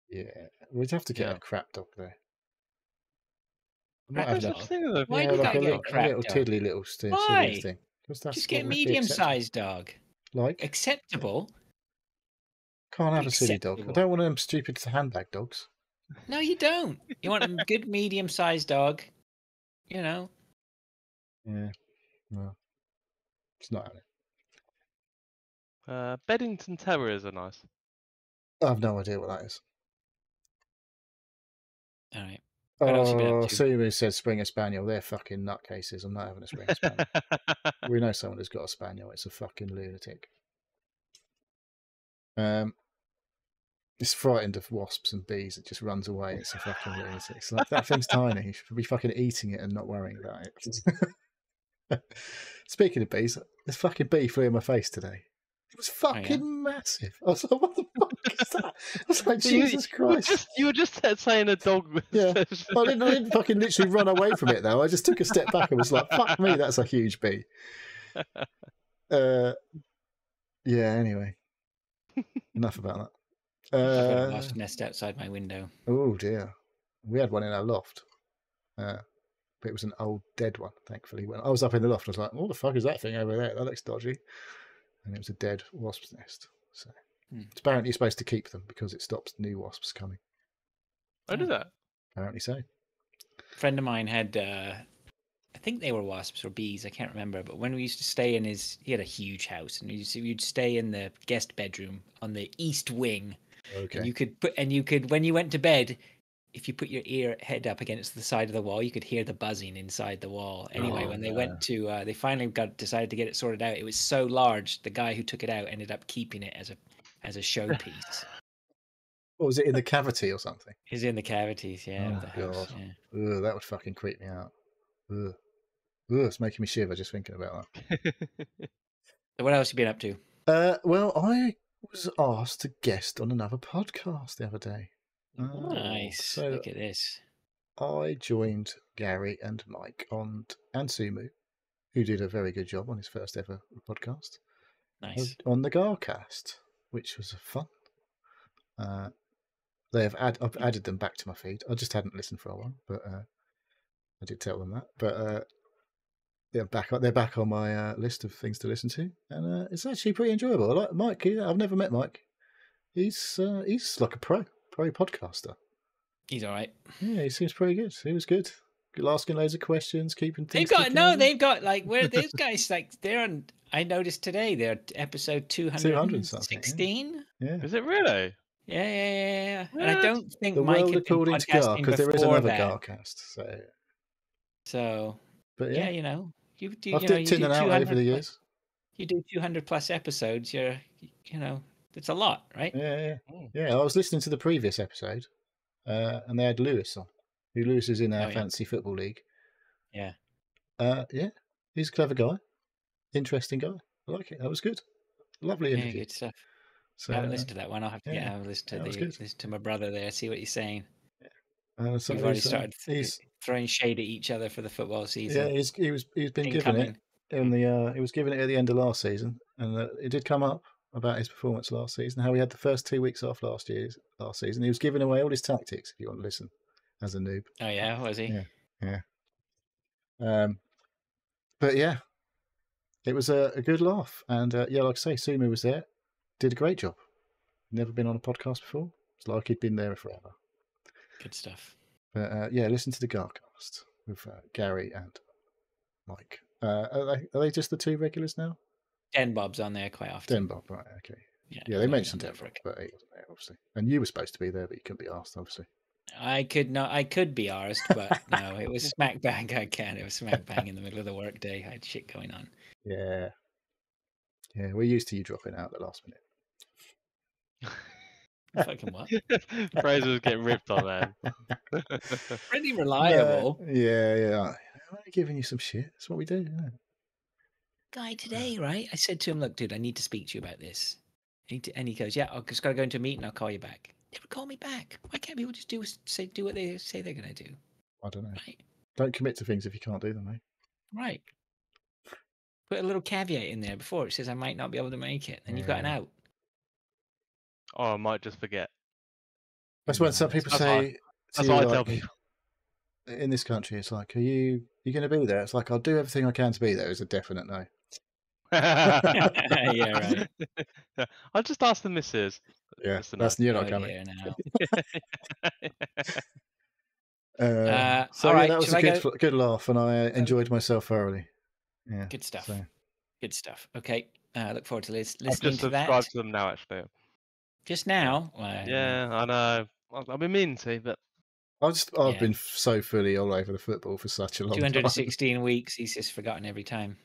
Yeah, we'd have to get
Yeah.
a crap dog there.
Crap
Not
There's
have
dog?
such thing as a
Why
yeah,
do you
like
gotta
a
get
little,
a crap
little
dog?
tiddly little silly
Why?
thing. 'Cause that's
Just
what
get a
would be acceptable.
medium-sized dog.
Like,
Acceptable?
can't have a silly dog. I
acceptable.
don't want them stupid handbag dogs.
No, you don't. You want a good medium-sized dog. You know.
Yeah, well, it's not happening.
Beddington Terriers are nice.
I have no idea what that is.
All right. What else you been
Oh,
up to?
Sumu says Springer Spaniel. They're fucking nutcases. I'm not having a Springer Spaniel. We know someone who's got a Spaniel. It's a fucking lunatic. It's frightened of wasps and bees. It just runs away. It's a fucking lunatic. It's like, that thing's tiny. You should be fucking eating it and not worrying about it. Speaking of bees, this fucking bee flew in my face today. It was fucking massive. I was like, what the fuck is that? I was like, Jesus Christ.
You were just saying a dog.
Yeah. I didn't fucking literally run away from it, though. I just took a step back and was like, fuck me, that's a huge bee. Yeah, anyway. Enough about that.
I've got a wasp nest outside my window.
Oh, dear. We had one in our loft. But it was an old dead one, thankfully. When I was up in the loft, I was like, what the fuck is that thing over there? That looks dodgy. And it was a dead wasp's nest. So it's apparently you're supposed to keep them because it stops new wasps coming.
Oh, did that?
Apparently so.
A friend of mine had, I think they were wasps or bees, I can't remember. But when we used to stay in he had a huge house, and you'd stay in the guest bedroom on the east wing.
Okay.
And you could, when you went to bed, if you put your head up against the side of the wall, you could hear the buzzing inside the wall. Anyway, when they went to, they finally decided to get it sorted out. It was so large, the guy who took it out ended up keeping it as a showpiece.
What was it, in the cavity or something?
It's in the cavities, yeah, of the house.
God.
Yeah.
Ugh, that would fucking creep me out. Ugh. It's making me shiver just thinking about that.
So what else you been up to?
Well, I was asked to guest on another podcast the other day.
Nice.
So
Look at this.
I joined Gary and Mike and Sumu, who did a very good job on his first ever podcast.
Nice.
On the Garcast, which was fun. I've added them back to my feed. I just hadn't listened for a while, but I did tell them that. But they're back on my list of things to listen to, and it's actually pretty enjoyable. I like Mike. I've never met Mike. He's like a pro podcaster.
He's all right.
Yeah, he seems pretty good. He was good. Asking loads of questions, keeping things.
They've got like, where those guys, like, they're on. I noticed today they're episode 216.
Yeah.
Is it really?
Yeah. And I don't think
The
Mike
world
had been
according to Gar,
podcasting
because there is
before
another
that.
Garcast.
So
but
yeah,
yeah,
you know,
I've dipped in and out over the years.
You do 200 plus episodes. You know, it's a lot, right?
Yeah. I was listening to the previous episode, and they had Lewis on. Lewis is in our fantasy football league.
Yeah.
Yeah, he's a clever guy, interesting guy. I like it. That was good. Lovely interview.
Yeah, good stuff.
So,
I haven't listened to that one. I'll have to have a listen to listen to my brother there. See what he's saying.
So
We've already started throwing shade at each other for the football season.
Yeah, he's been given it in the he was given it at the end of last season, and it did come up about his performance last season. How he had the first 2 weeks off last season. He was giving away all his tactics. If you want to listen, as a noob.
Oh yeah, was he?
Yeah. But yeah, it was a good laugh, and like I say, Sumu was there, did a great job. Never been on a podcast before. It's like he'd been there forever.
Good stuff.
But yeah, listen to the Garcast with Gary and Mike. Are they just the two regulars now?
Den Bob's on there quite often.
Den Bob, right? Okay. Yeah, they mentioned Den Bob, but he wasn't there, obviously. And you were supposed to be there, but you couldn't be asked, obviously.
I could be arsed, but no, it was smack bang. It was smack bang in the middle of the workday. I had shit going on.
Yeah, we're used to you dropping out at the last minute.
Fucking what?
Fraser was getting ripped on, man.
Pretty reliable.
Yeah. I'm only giving you some shit. That's what we do, isn't it?
guy today, right? I said to him, look, dude, I need to speak to you about this. And he goes, yeah, I've just got to go into a meeting. I'll call you back. Never call me back. Why can't people just do what they say they're going to do?
I don't know.
Right.
Don't commit to things if you can't do them, mate.
Right. Put a little caveat in there before it says I might not be able to make it. Then you've got an out.
Or I might just forget.
That's when some people say,
That's what I tell people.
In this country, it's like, are you going to be there? It's like, I'll do everything I can to be there. It's a definite no.
Yeah, right.
I'll just ask the missus.
Yeah, you're not coming.
Yeah, now.
So
all right,
that was a good laugh, and I enjoyed myself thoroughly. Yeah,
good stuff.
So.
Good stuff. Okay, look forward to listening
I've just
to that.
subscribed to them now, actually.
Just now?
Yeah, I know. I've been meaning to, but
I've been so fully all over the football for such a long
216 weeks. He's just forgotten every time.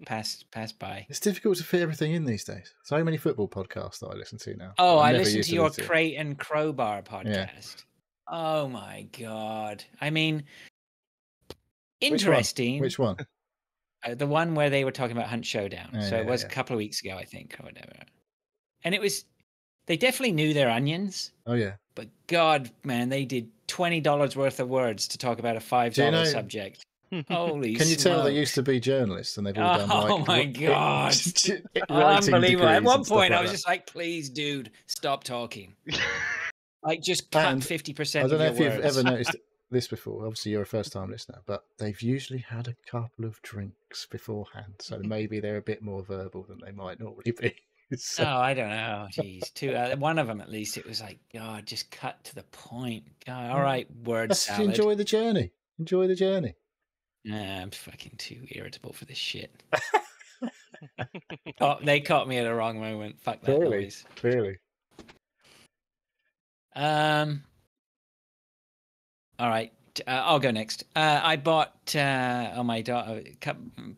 Pass by.
It's difficult to fit everything in these days. So many football podcasts that I listen to now.
Oh, I listen to your Crate and Crowbar podcast. Yeah. Oh my god! I mean, interesting.
Which one?
The one where they were talking about Hunt Showdown. It was a couple of weeks ago, I think, or whatever. And it was. They definitely knew their onions.
Oh yeah.
But God, man, they did $20 worth of words to talk about a $5 subject. Holy
Can you tell they used to be journalists and they've all done
Oh my God. Unbelievable. At one point, I was just like, please, dude, stop talking. Like, just cut 50%
I don't know if
you've
ever noticed this before. Obviously, you're a first-time listener, but they've usually had a couple of drinks beforehand. So maybe they're a bit more verbal than they might normally be.
So... Oh, I don't know. Jeez, one of them at least. It was like, God, just cut to the point. God, all right, word salad.
Enjoy the journey. Enjoy the journey.
Nah, I'm fucking too irritable for this shit. They caught me at a wrong moment. Fuck that noise.
Clearly.
All right. I'll go next. I bought on my daughter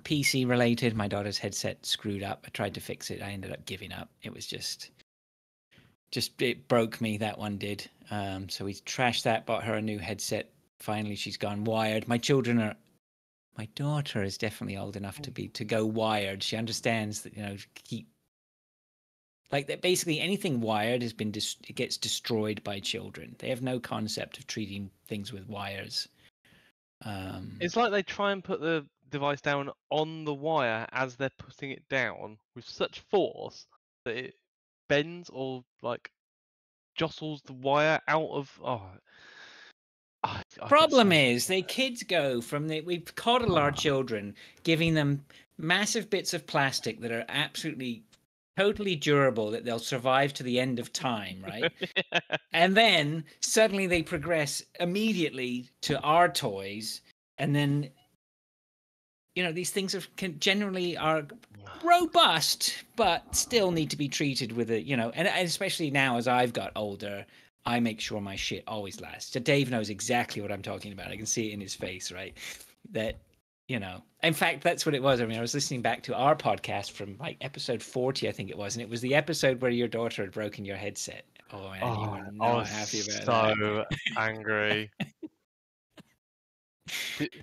PC related. My daughter's headset screwed up. I tried to fix it. I ended up giving up. It was just it broke me. That one did. So we trashed that. Bought her a new headset. Finally, she's gone wired. My daughter is definitely old enough to go wired. She understands that keep. Like that, basically anything wired has been it gets destroyed by children. They have no concept of treating things with wires.
It's like they try and put the device down on the wire as they're putting it down with such force that it bends or like jostles the wire out of.
Problem is, the kids go from we coddle our children, giving them massive bits of plastic that are absolutely. Totally durable, that they'll survive to the end of time, right? And then suddenly they progress immediately to our toys, and then these things generally are robust, but still need to be treated with and especially now as I've got older, I make sure my shit always lasts. So Dave knows exactly what I'm talking about. I can see it in his face, right? That. In fact, that's what it was. I mean, I was listening back to our podcast from like episode 40, I think it was, and it was the episode where your daughter had broken your headset. Oh man, you were not happy about that.
So angry.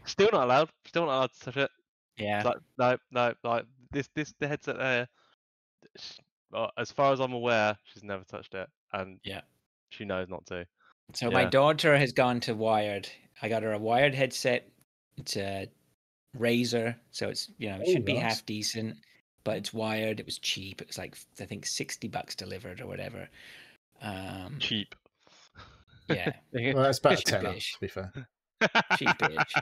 Still not allowed to touch it.
Yeah.
No. Like the headset there. As far as I'm aware, she's never touched it, and she knows not to.
So my daughter has gone to wired. I got her a wired headset. It's a Razer, so it's it should be half decent, but it's wired. It was cheap. It was like I think $60 delivered or whatever.
Cheap.
Yeah.
Well, that's about $10, to be fair.
Cheapish.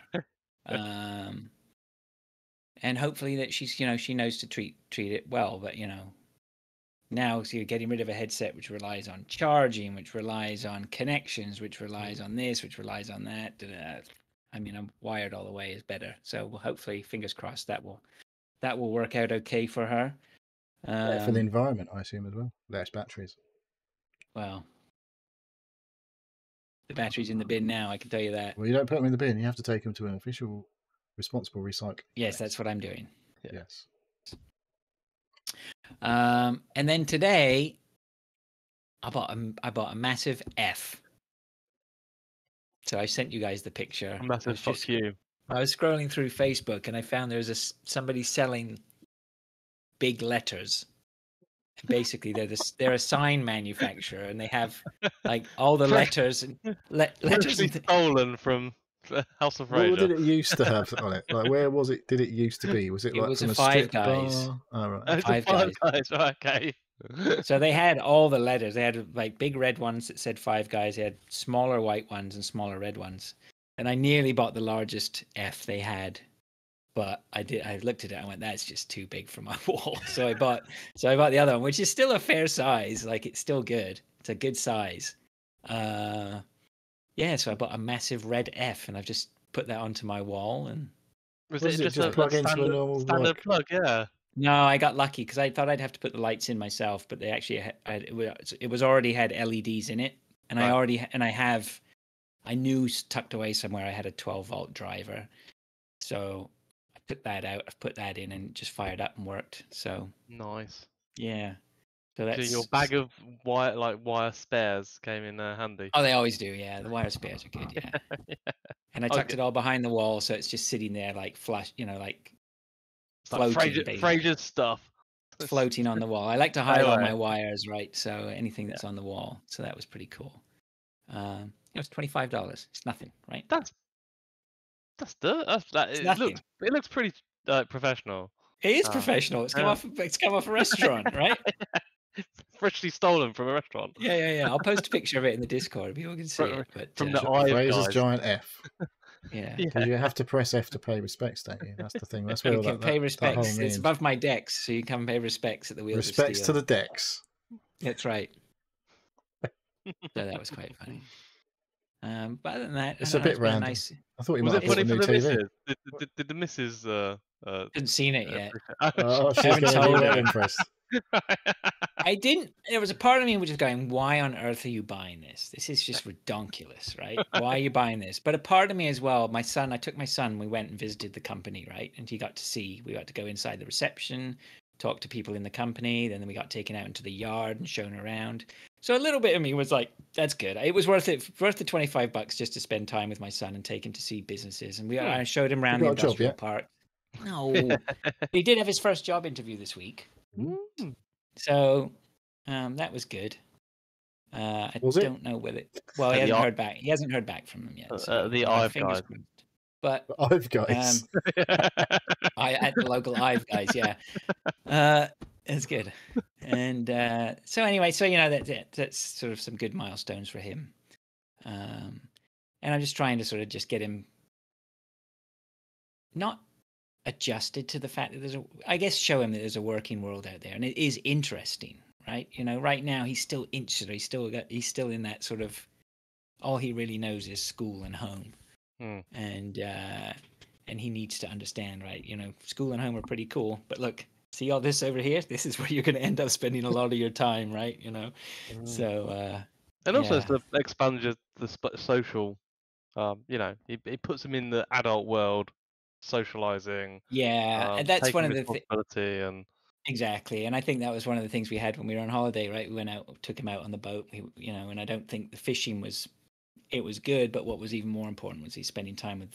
And hopefully that she's she knows to treat it well, but now so you're getting rid of a headset which relies on charging, which relies on connections, which relies on this, which relies on that. I mean, I'm wired all the way is better. So hopefully, fingers crossed, that will work out okay for her.
For the environment, I assume as well. Less batteries.
Well, the battery's in the bin now. I can tell you that.
Well, you don't put them in the bin. You have to take them to an official, responsible recycling.
Yes, that's what I'm doing.
Yes.
And then today, I bought a massive F. So I sent you guys the picture.
Massive fuck you.
I was scrolling through Facebook and I found there was somebody selling big letters. Basically, they're a sign manufacturer, and they have like all the letters and letters
Freshly
and
stolen from House of
What
Fraser.
did it used to have on it? Like, where was it? Did it used to be? Was it
It
like
was
from
a
a
Five
strip
Guys.
bar? Oh, right.
It's a
Five
Five
Guys.
Guys. Okay.
So they had all the letters. They had like big red ones that said Five Guys. They had smaller white ones and smaller red ones. And I nearly bought the largest F they had, but I looked at it and went, that's just too big for my wall. So I bought the other one, which is still a fair size. Like, it's still good. It's a good size. Yeah, so I bought a massive red F, and I've just put that onto my wall. And
Was
Was
it
it
just
just
a
plug into a
standard,
normal
standard plug? Yeah.
no, I got lucky because I thought I'd have to put the lights in myself, but they actually it was already had LEDs in it, and
Right.
I knew tucked away somewhere I had a 12-volt driver, so I took that out. I've put that in and just fired up and worked. So
Nice.
yeah, so
So your
that's
bag of wire spares came in handy.
oh, they always do. Yeah, the wire spares are good. Yeah,
Yeah.
and I tucked it all behind the wall, so it's just sitting there like flash, like
It's like
floating,
Fraser's stuff.
floating on the wall. I like to
Stay
hide all
away.
my wires, right? So anything that's on the wall. So that was pretty cool. It was $25. It's nothing, right?
That's
It's nothing.
It looks pretty professional.
It is professional. It's come
yeah.
off. It's come off a restaurant, right?
Freshly stolen from a restaurant.
Yeah. I'll post a picture of it in the Discord. People can see it. But
From the Ive
Fraser's
guys.
giant F.
yeah,
Because you have to press F to pay respects, don't you? That's the thing. That's where
you
all
can
that
pay
whole
respects. It's
means.
above my decks, so you can pay respects at the Wheels
Respects
of
to
Steel.
the decks.
That's right. So that was quite funny. But other than that,
It's a bit
it's been
random.
nice.
I thought you
Was
might
it
have bought
funny
a
for
new
the
TV.
missus? Did the missus
Haven't seen it yet.
Oh, she's
haven't
going to be
told
well
her.
impressed.
I didn't. There was a part of me which was going, "Why on earth are you buying this? This is just ridiculous, right? Why are you buying this?" But a part of me as well. My son. I took my son. We went and visited the company, right? And he got to see. We got to go inside the reception, talk to people in the company. Then we got taken out into the yard and shown around. So a little bit of me was like, "That's good. It was worth it. Worth the $25 just to spend time with my son and take him to see businesses." And I showed him around the
got a job
industrial
yet?
park. No, he did have his first job interview this week.
Mm.
So that was good. I
Was it?
don't know whether. Well, he
At the
hasn't
Ar-
heard back. He hasn't heard back from them yet. So
the Ive
fingers
guys.
crossed. But
I've guys.
I at the local Ive guys, yeah, it's good. And so anyway, so that's sort of some good milestones for him. And I'm just trying to sort of just get him not adjusted to the fact that I guess show him that there's a working world out there, and it is interesting, right? Right now he's still insular. He's still in that sort of all he really knows is school and home, and he needs to understand, right? School and home are pretty cool, but look, see all this over here? This is where you're going to end up spending a lot of your time, right? So
and also
yeah.
sort of expands the social. He puts them in the adult world, socializing.
Yeah, and that's one of the
responsibility and
exactly. And I think that was one of the things we had when we were on holiday, right? We went out, took him out on the boat, and I don't think the fishing was good, but what was even more important was he's spending time with,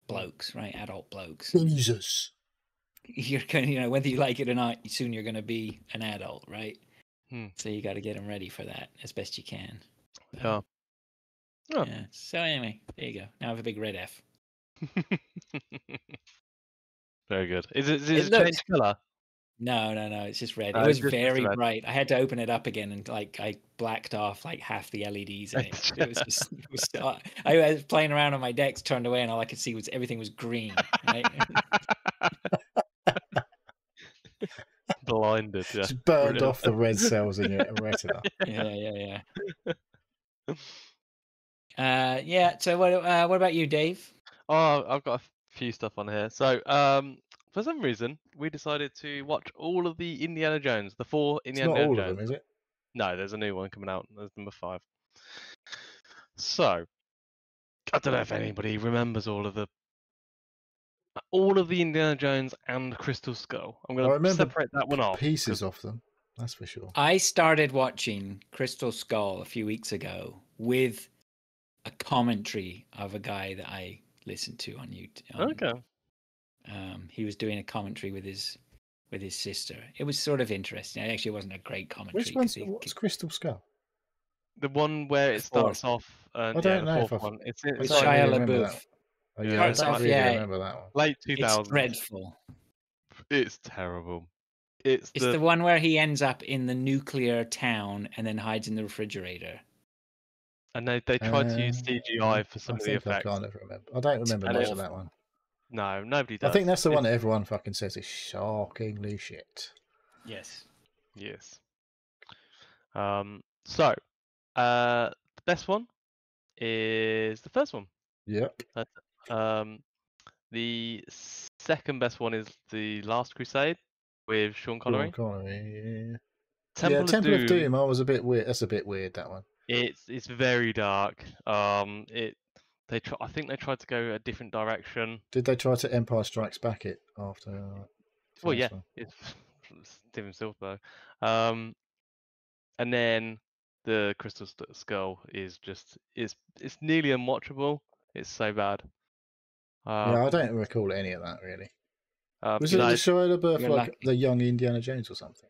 blokes, right? Adult blokes.
Jesus.
You're going to, whether you like it or not, soon you're going to be an adult, right?
Hmm.
So you got to get him ready for that as best you can.
Yeah. Oh.
Yeah. So anyway, there you go. Now I have a big red F.
Very good. Is it changed colour?
No. It's just red. It was very bright. I had to open it up again, and I blacked off like half the LEDs in it. It was just. I was playing around on my decks, turned away, and all I could see was everything was green. Right?
Blinded. Yeah.
Just burned off the red cells in your retina.
Yeah. Yeah. So what about you, Dave?
Oh, I've got a few stuff on here. So, for some reason, we decided to watch all of the Indiana Jones, the 4 Indiana Jones.
It's not all of them, is it?
No, there's a new one coming out. There's number 5. So, I don't know if anybody remembers all of the Indiana Jones and Crystal Skull. I'm going to separate that one off.
Pieces of them, that's for sure.
I started watching Crystal Skull a few weeks ago with a commentary of a guy that I listened to on YouTube.
Okay.
He was doing a commentary with his with his sister. It was sort of interesting. It actually wasn't a great commentary.
Which one's what's Crystal Skull?
The one where it
fourth.
starts off.
I
Yeah,
don't
the
know if
fourth
I've-
one. It's
I
With
don't
Shia
really remember
LaBeouf.
that. Oh,
Yeah,
yeah, I
Starts
don't
off,
really
yeah,
remember that one.
late
It's
2000s.
dreadful.
It's terrible. It's
It's the one where he ends up in the nuclear town and then hides in the refrigerator.
and they tried to use CGI for some
I
of the
think I
effects.
can't ever remember. I don't remember
And
much
it-
of that one.
No, nobody does.
I think that's the one that everyone fucking says is shockingly shit.
Yes.
Yes. So, the best one is the first one.
Yep.
The second best one is The Last Crusade with Sean Connery.
Yeah.
Temple,
Temple
of
of Doom. I was a bit weird. That's a bit weird. That one.
It's very dark. I think they tried to go a different direction.
Did they try to Empire Strikes Back it after?
Well, yeah,
one?
it's Steven Spielberg. And then the Crystal Skull is just it's nearly unwatchable. It's so bad.
Yeah, I don't recall any of that really. Was it
no,
the Shia LaBeouf
you're
like
lucky.
the young Indiana Jones or something?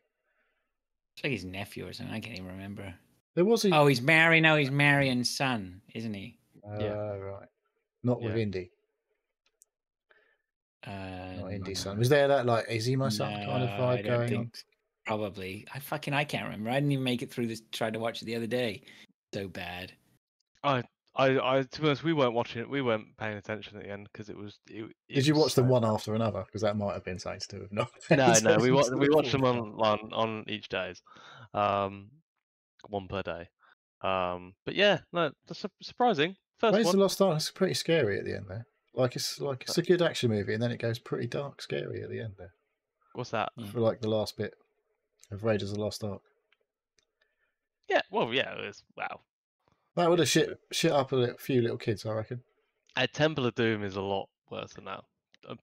It's like his nephew or something. I can't even remember.
There was a
Oh, he's married now. He's Marion's son, isn't he?
Yeah.
Right. Not with
Yeah.
Indy. Not Indy's son.
No.
Was there that like is he my son kind of
No,
vibe
I don't
going on?
think. Probably. I can't remember. I didn't even make it through this. Tried to watch it the other day. So bad.
I to be honest, we weren't watching it. We weren't paying attention at the end because it was.
Did you
was
watch them
so
one
bad.
after another? Because that might have been something to do with not.
No, we
watched
watched them on each days, one per day. But yeah, no, that's surprising. First
Where's
one.
the Lost Ark? It's pretty scary at the end there. It's a good action movie, and then it goes pretty dark, scary at the end there.
What's that?
For like the last bit of Raiders of the Lost Ark.
Yeah, well, yeah, it was wow.
That would have shit up a few little kids, I reckon.
Temple of Doom is a lot worse than that.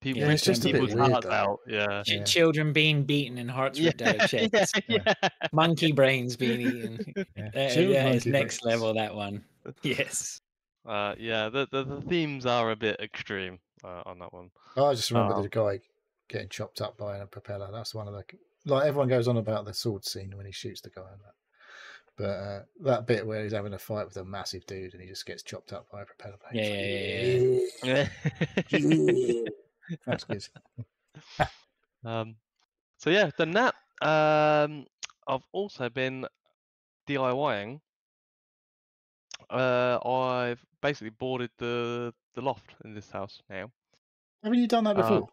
People,
Yeah, it's just a bit
people's
weird,
hearts
though.
out. Yeah.
Yeah.
Children being beaten and hearts ripped out of chests.
yeah.
Monkey brains being eaten.
Yeah,
Yeah, it's
monkey
next
brains.
level, that one. Yes.
Yeah. The themes are a bit extreme on that one.
I just remember the guy getting chopped up by a propeller. That's one of the like everyone goes on about the sword scene when he shoots the guy and that. But that bit where he's having a fight with a massive dude and he just gets chopped up by a propeller plane.
Yeah.
That's good.
So yeah, done that. I've also been DIYing. I've basically boarded the loft in this house now.
Haven't you done that before?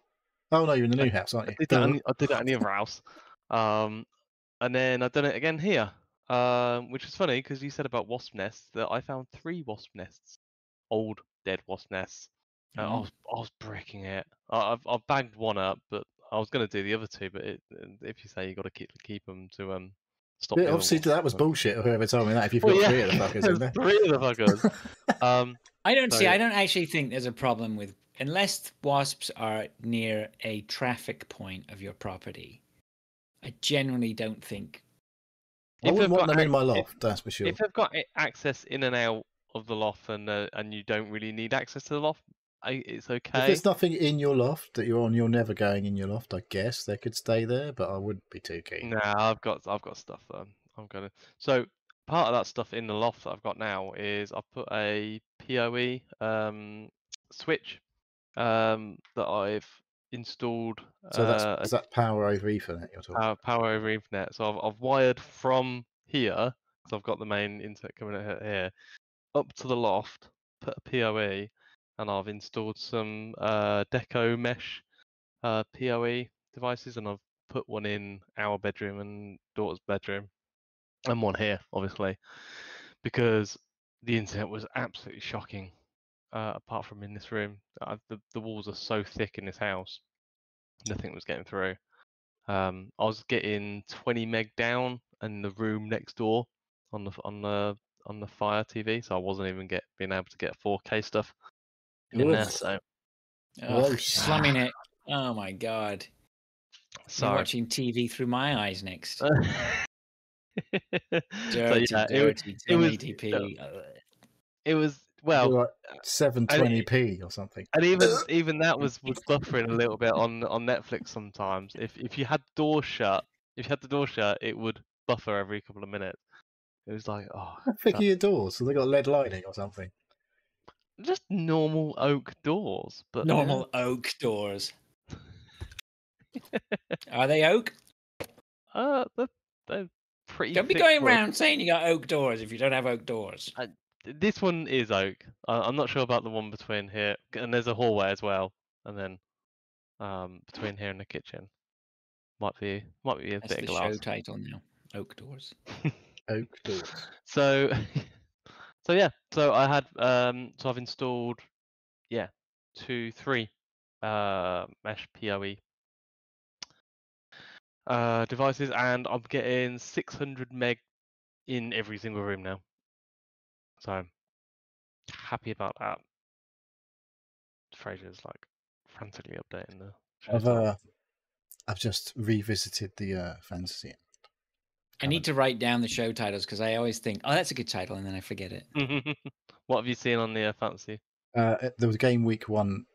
Oh no, you're in the new house, aren't you?
I did that in the other house. And then I've done it again here. Which is funny because you said about wasp nests that I found 3 wasp nests, old dead wasp nests. I was breaking it. I've bagged one up, but I was going to do the other 2. But if you say you got to keep them to stop.
Yeah, obviously that was bullshit. Whoever told me that. If you've got 3 of the fuckers in there,
3 of the fuckers.
I don't
So-
I don't actually think there's a problem with unless wasps are near a traffic point of your property. I generally don't think.
I wouldn't
they've
want
got
them in my
ac-
loft. That's for sure.
If they've got access in and out of the loft and you don't really need access to the loft, it's
If
okay.
there's nothing in your loft that you're never going in your loft. I guess they could stay there, but I wouldn't be too keen.
Nah, I've got stuff. I'm gonna. So part of that stuff in the loft that I've got now is I've put a PoE switch that I've installed.
So is that power over Ethernet you're talking?
Power over Ethernet. So I've wired from here because I've got the main internet coming out here up to the loft. Put a PoE, and I've installed some Deco mesh PoE devices, and I've put one in our bedroom and daughter's bedroom, and one here, obviously, because the internet was absolutely shocking. Apart from in this room, the walls are so thick in this house, nothing was getting through. I was getting 20 meg down in the room next door on the Fire TV, so I wasn't even being able to get 4K stuff in there. So
Slumming it. Oh my god.
So
You're watching TV through my eyes next.
so
Dirty,
yeah,
dirty
it was
1080p.
it was well,
like 720p or something.
and even that was buffering a little bit on Netflix sometimes. If you had the door shut, it would buffer every couple of minutes. It was like, oh,
How thick are your doors? So they got lead lining or something?
just normal oak doors, but
Normal oak doors. Are they oak?
they're pretty.
Don't be
thick
going
wood.
around saying you got oak doors if you don't have oak doors.
This one is oak. I'm not sure about the one between here, and there's a hallway as well, and then between here and the kitchen might be a
That's
bit
the
of glass.
show title now. Oak doors.
Oak doors.
So yeah, so I had so I've installed 3 mesh PoE devices, and I'm getting 600 meg in every single room now. So happy about that. Fraser's like frantically updating the show.
I've just revisited the fantasy.
I need to write down the show titles because I always think, oh, that's a good title, and then I forget it.
What have you seen on the fantasy?
There was game week 1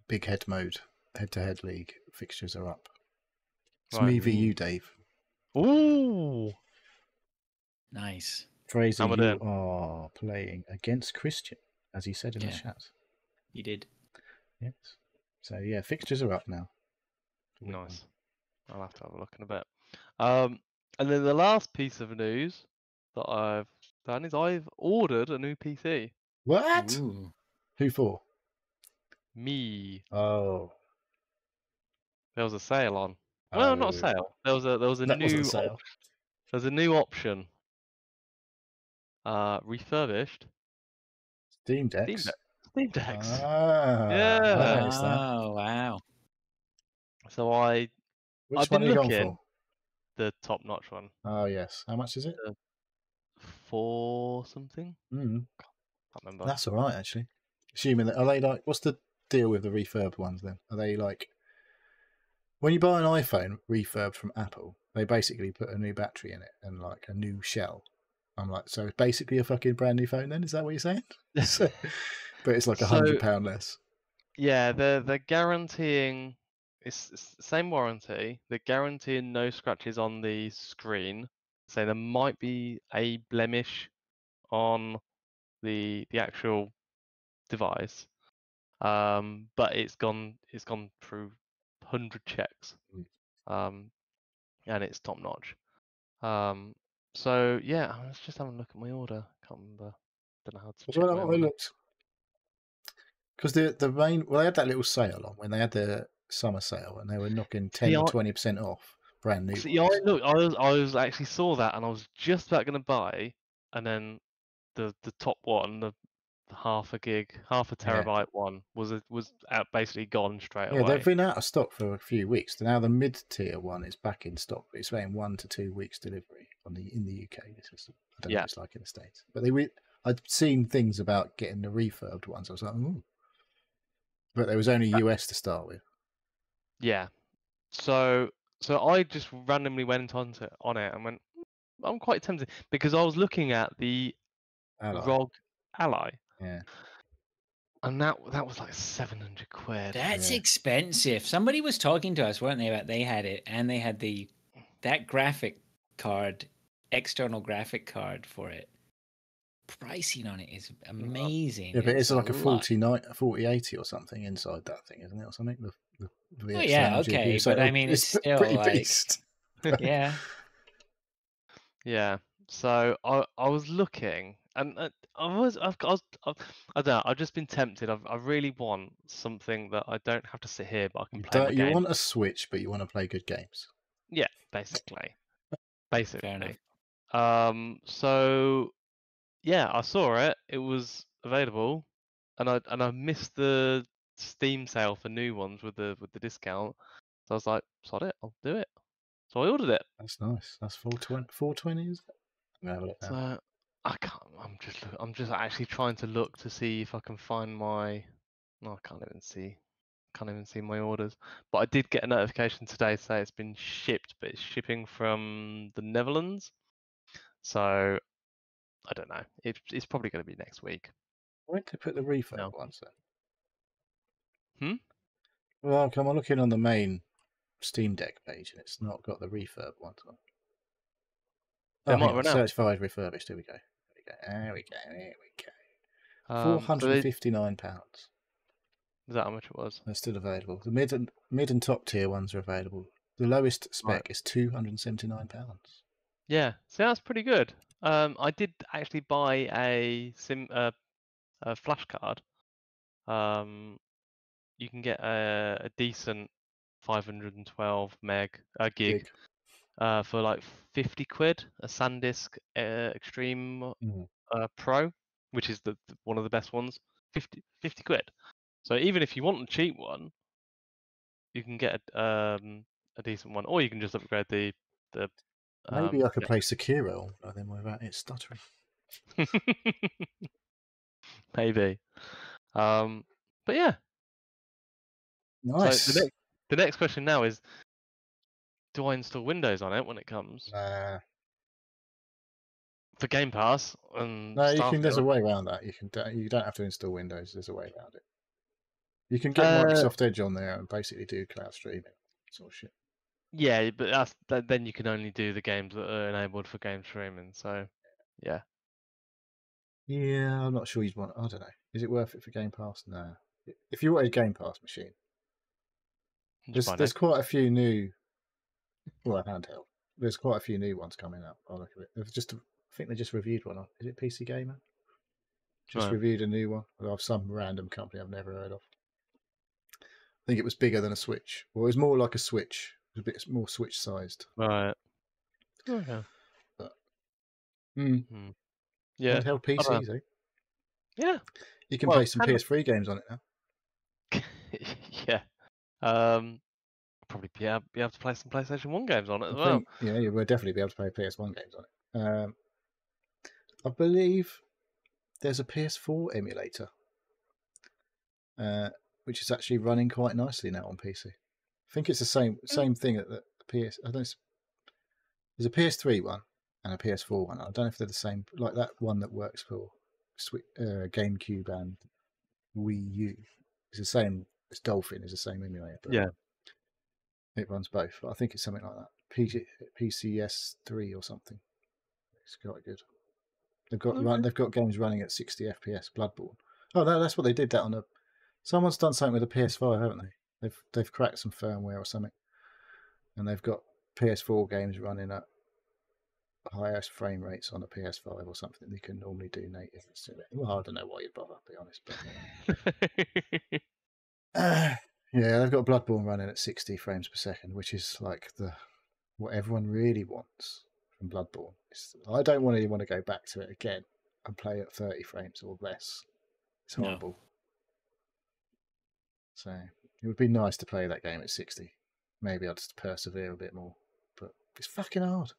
big head mode, head-to-head league. Fixtures are up. It's
Right.
me v you, Dave.
Ooh,
Nice.
Fraser,
How am I
you
doing?
are playing against Christian, as he said in the
Yeah.
chat.
You did.
Yes. So yeah, fixtures are up now.
Nice. I'll have to have a look in a bit. And then the last piece of news that I've done is I've ordered a new PC.
What?
Ooh.
Who for?
Me.
Oh.
There was a sale on. Well, not a sale. There was a
That
new
wasn't a sale.
There's a new option. Refurbished.
Steam Decks.
Steam Decks.
Ah,
Yeah.
I noticed that.
Oh, wow.
So I've
Which
been
one are you going
looking.
for?
The top-notch one.
Oh yes. How much is it?
4 something.
Mm.
Can't remember.
That's all right, actually. Assuming that, are they like, what's the deal with the refurb ones then? Are they like, when you buy an iPhone refurbed from Apple, they basically put a new battery in it and like a new shell. I'm like, so it's basically a fucking brand new phone then? Is that what you're saying? But it's like £100 less.
Yeah, they're guaranteeing it's the same warranty. They're guaranteeing no scratches on the screen. So there might be a blemish on the actual device, but it's gone through 100 checks, and it's top notch. So yeah, I was just having a look at my order. Can't remember. Don't know how to check my
I
order.
looked, because the main, well, they had that little sale on when they had the summer sale, and they were knocking 10 or 20% off brand new.
See, I was actually saw that, and I was just about going to buy, and then the top one, the half a terabyte one was out, basically gone straight away.
Yeah, they've been out of stock for a few weeks. Now the mid-tier one is back in stock, but it's saying 1 to 2 weeks delivery in the UK. I don't know what it's like in the States, but I'd seen things about getting the refurbed ones. I was like, ooh. But there was only US to start with.
Yeah, so I just randomly went on it and went, I'm quite tempted because I was looking at the ROG Ally.
Yeah.
And that was like 700 quid.
That's expensive. Somebody was talking to us, weren't they, about they had it and they had that graphic card, external graphic card for it. Pricing on it is amazing.
Yeah, but it's like a 4080 or something inside that thing, isn't it? Or something. The
oh yeah, okay,
so
but I mean, it's still
pretty
like,
beast.
Yeah.
Yeah. So I was looking, and I don't know. I've just been tempted. I really want something that I don't have to sit here, but I can play my game.
You want a Switch, but you want to play good games.
Yeah, basically.
Fair
enough. So yeah, I saw it. It was available, and I missed the Steam sale for new ones with the discount. So I was like, sod it, I'll do it. So I ordered it.
That's nice. That's 420, is it?
So I can't. I'm just actually trying to look to see if I can find my. No, I can't even see. Can't even see my orders. But I did get a notification today to say it's been shipped, but it's shipping from the Netherlands. So I don't know. It's probably going to be next week.
Where did they put the refurb
No.
ones then?
Hmm?
Well, I'm looking on the main Steam Deck page, and it's not got the refurb ones on.
They
Oh,
might
hang on.
run out.
Search 5 refurbished. Here we go. There we go.
So they,
£459.
is that how much it was?
They're still available. The mid and top tier ones are available. The lowest spec is £279.
Yeah, so that's pretty good. I did actually buy a flash card. You can get a decent 512 gig for like 50 quid. A SanDisk Extreme Pro, which is one of the best ones. 50 quid. So even if you want a cheap one, you can get a decent one, or you can just upgrade the.
Maybe I could play Sekiro then without it stuttering.
Maybe. But yeah.
Nice.
So the next question now is, do I install Windows on it when it comes? For Game Pass and
no, you can. There's a
Starfield?
way around that. You don't have to install Windows. There's a way around it. You can get Microsoft Edge on there and basically do cloud streaming, sort of shit.
Yeah, but then you can only do the games that are enabled for game streaming. So, yeah.
Yeah, I'm not sure you'd want. I don't know. Is it worth it for Game Pass? No. If you want a Game Pass machine, there's quite a few new. Well, handheld. There's quite a few new ones coming up. I'll look at it. I think they just reviewed one. Is it PC Gamer? Just reviewed a new one of some random company I've never heard of. I think it was bigger than a Switch. Well, it was more like a Switch. It was a bit more Switch-sized.
Right. Okay.
But,
yeah.
Handheld PCs, eh?
Yeah.
You can play some PS3 games on it now.
Yeah. Probably be able to play some PlayStation 1 games on it as well.
Yeah, you will definitely be able to play PS1 games on it. I believe there's a PS4 emulator, which is actually running quite nicely now on PC. I think it's the same thing that the PS. I don't know. There's a PS3 one and a PS4 one. I don't know if they're the same. Like that one that works for GameCube and Wii U. It's the same. It's Dolphin is the same emulator. But
yeah.
It runs both. But I think it's something like that. PCS3 or something. It's quite good. They've got games running at 60 FPS. Bloodborne. Oh, that's what they did. That on a. Someone's done something with a PS5, haven't they? They've cracked some firmware or something, and they've got PS4 games running at highest frame rates on a PS5 or something that you can normally do native. Well, I don't know why you'd bother, to be honest. But yeah, they've got Bloodborne running at 60 frames per second, which is like what everyone really wants from Bloodborne. I don't want to go back to it again and play at 30 frames or less. It's horrible. No. So it would be nice to play that game at 60. Maybe I'll just persevere a bit more, but it's fucking hard.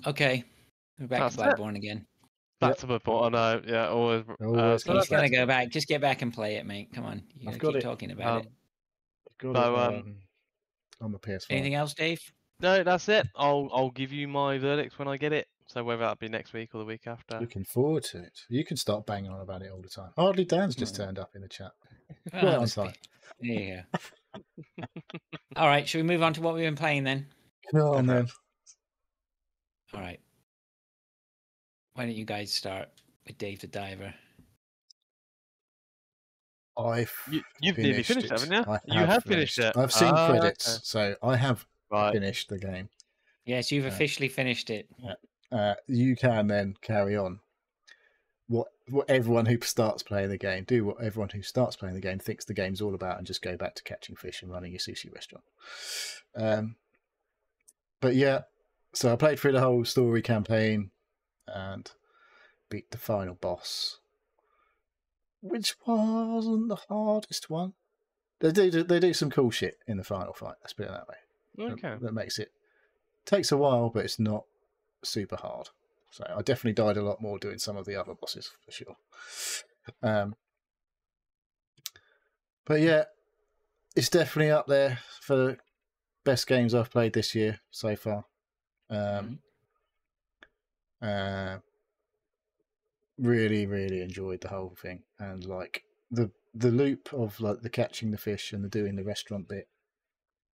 Okay. We're back to Bloodborne again.
Back to Bloodborne. I know. Yeah, always.
He's gonna go back. Just get back and play it, mate. Come on. You gotta keep talking about it.
I've got it on the PS5.
Anything else, Dave?
No, that's it. I'll give you my verdict when I get it. So whether that be next week or the week after.
Looking forward to it. You can start banging on about it all the time. Hardly Dan's just turned up in the chat.
Right on time. There you go. All right, should we move on to what we've been playing then?
Come on then.
All right. Why don't you guys start with Dave the Diver?
You've nearly finished it, haven't you? You have finished it.
I've seen credits, so I have finished the game.
Yes, you've officially finished it.
You can then carry on. What everyone who starts playing the game what everyone who starts playing the game thinks the game's all about, and just go back to catching fish and running your sushi restaurant. But yeah, so I played through the whole story campaign and beat the final boss, which wasn't the hardest one. They do some cool shit in the final fight. Let's put it that way.
Okay.
That makes it takes a while, but it's not super hard. So I definitely died a lot more doing some of the other bosses for sure. But yeah, it's definitely up there for best games I've played this year so far. really, really enjoyed the whole thing, and like the loop of like the catching the fish and the doing the restaurant bit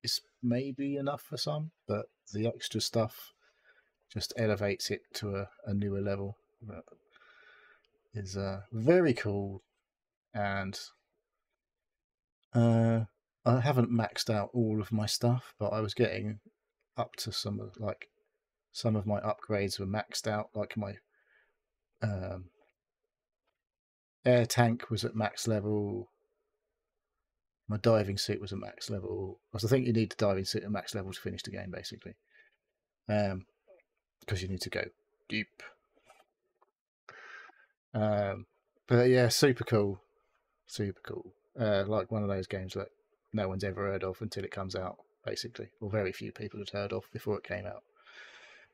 is maybe enough for some, but the extra stuff just elevates it to a newer level. That is very cool, and I haven't maxed out all of my stuff, but I was getting up to some of my upgrades were maxed out, like my air tank was at max level. My diving suit was at max level. Because I think you need the diving suit at max level to finish the game, basically. Because you need to go deep. But yeah, super cool. Super cool. Like one of those games that no one's ever heard of until it comes out, basically. Or very few people had heard of before it came out.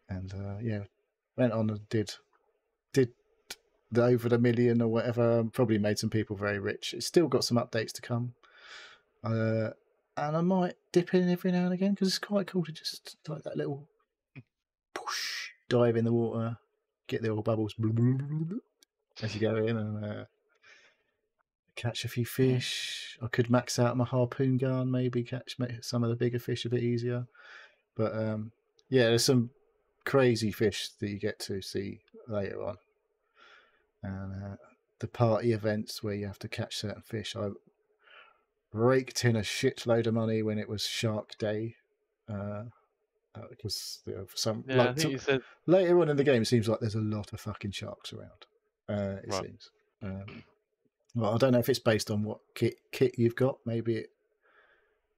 And yeah, went on and did the over the million or whatever. Probably made some people very rich. It's still got some updates to come. And I might dip in every now and again because it's quite cool to just like that little push, dive in the water, get the oil bubbles as you go in, and catch a few fish. I could max out my harpoon gun, maybe make some of the bigger fish a bit easier. But yeah, there's some crazy fish that you get to see later on. And the party events where you have to catch certain fish. I raked in a shitload of money when it was Shark Day. Because for some,
I think you said
later on in the game, it seems like there's a lot of fucking sharks around. It seems. Well, I don't know if it's based on what kit you've got. Maybe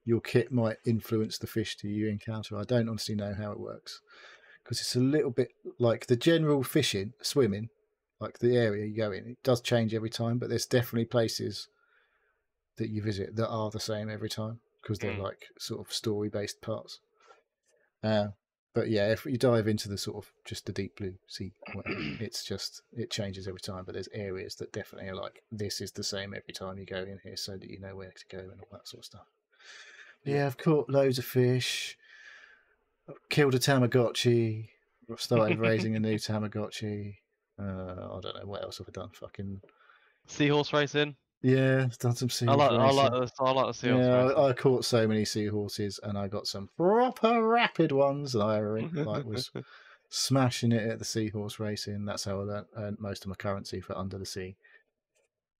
your kit might influence the fish that you encounter. I don't honestly know how it works because it's a little bit like the general swimming, like the area you go in. It does change every time, but there's definitely places that you visit that are the same every time because they're like sort of story-based parts. But yeah, if you dive into the sort of just the deep blue sea, whatever, it changes every time. But there's areas that definitely are like, this is the same every time you go in here, so that you know where to go and all that sort of stuff. Yeah, I've caught loads of fish. I've killed a Tamagotchi. I've started raising a new Tamagotchi. I don't know what else have I done. Fucking
seahorse racing.
Yeah, I've done some seahorse racing.
I like the seahorse racing.
I caught so many seahorses, and I got some proper rapid ones. And I was smashing it at the seahorse racing. That's how I earned most of my currency for Under the Sea.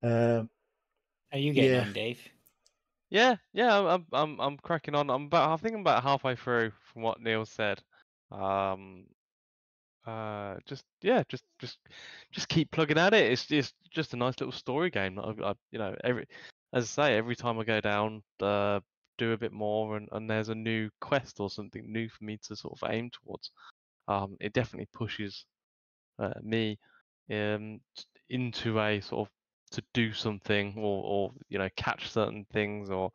Are you getting on, Dave?
Yeah, I'm cracking on. I think I'm about halfway through from what Neil said. Just keep plugging at it. It's just a nice little story game. Every time I go down, do a bit more, and there's a new quest or something new for me to sort of aim towards. It definitely pushes me into a sort of to do something or catch certain things or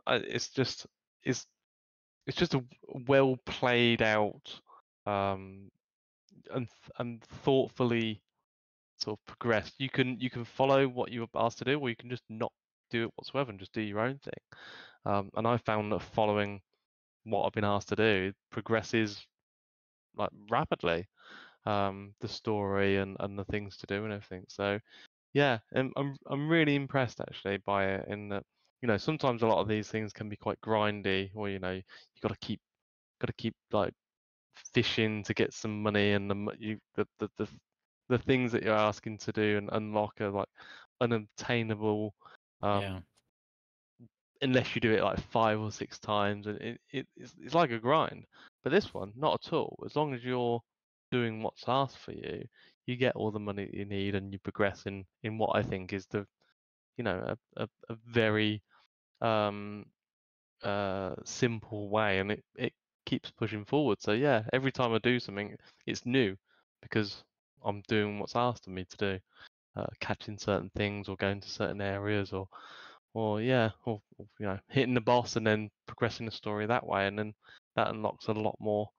it's just a well played out and thoughtfully sort of progressed. You can follow what you were asked to do, or you can just not do it whatsoever and just do your own thing. And I found that following what I've been asked to do progresses like rapidly, the story and the things to do and everything. So yeah, I'm really impressed actually by it. In that, sometimes a lot of these things can be quite grindy, or you got to keep like fishing to get some money, and the things that you're asking to do and unlock are like unobtainable unless you do it like 5 or 6 times, and it's like a grind. But this one, not at all. As long as you're doing what's asked for you, you get all the money that you need, and you progress in what I think is a very simple way, and it keeps pushing forward. So yeah, every time I do something, it's new because I'm doing what's asked of me to do, catching certain things or going to certain areas or hitting the boss and then progressing the story that way, and then that unlocks a lot more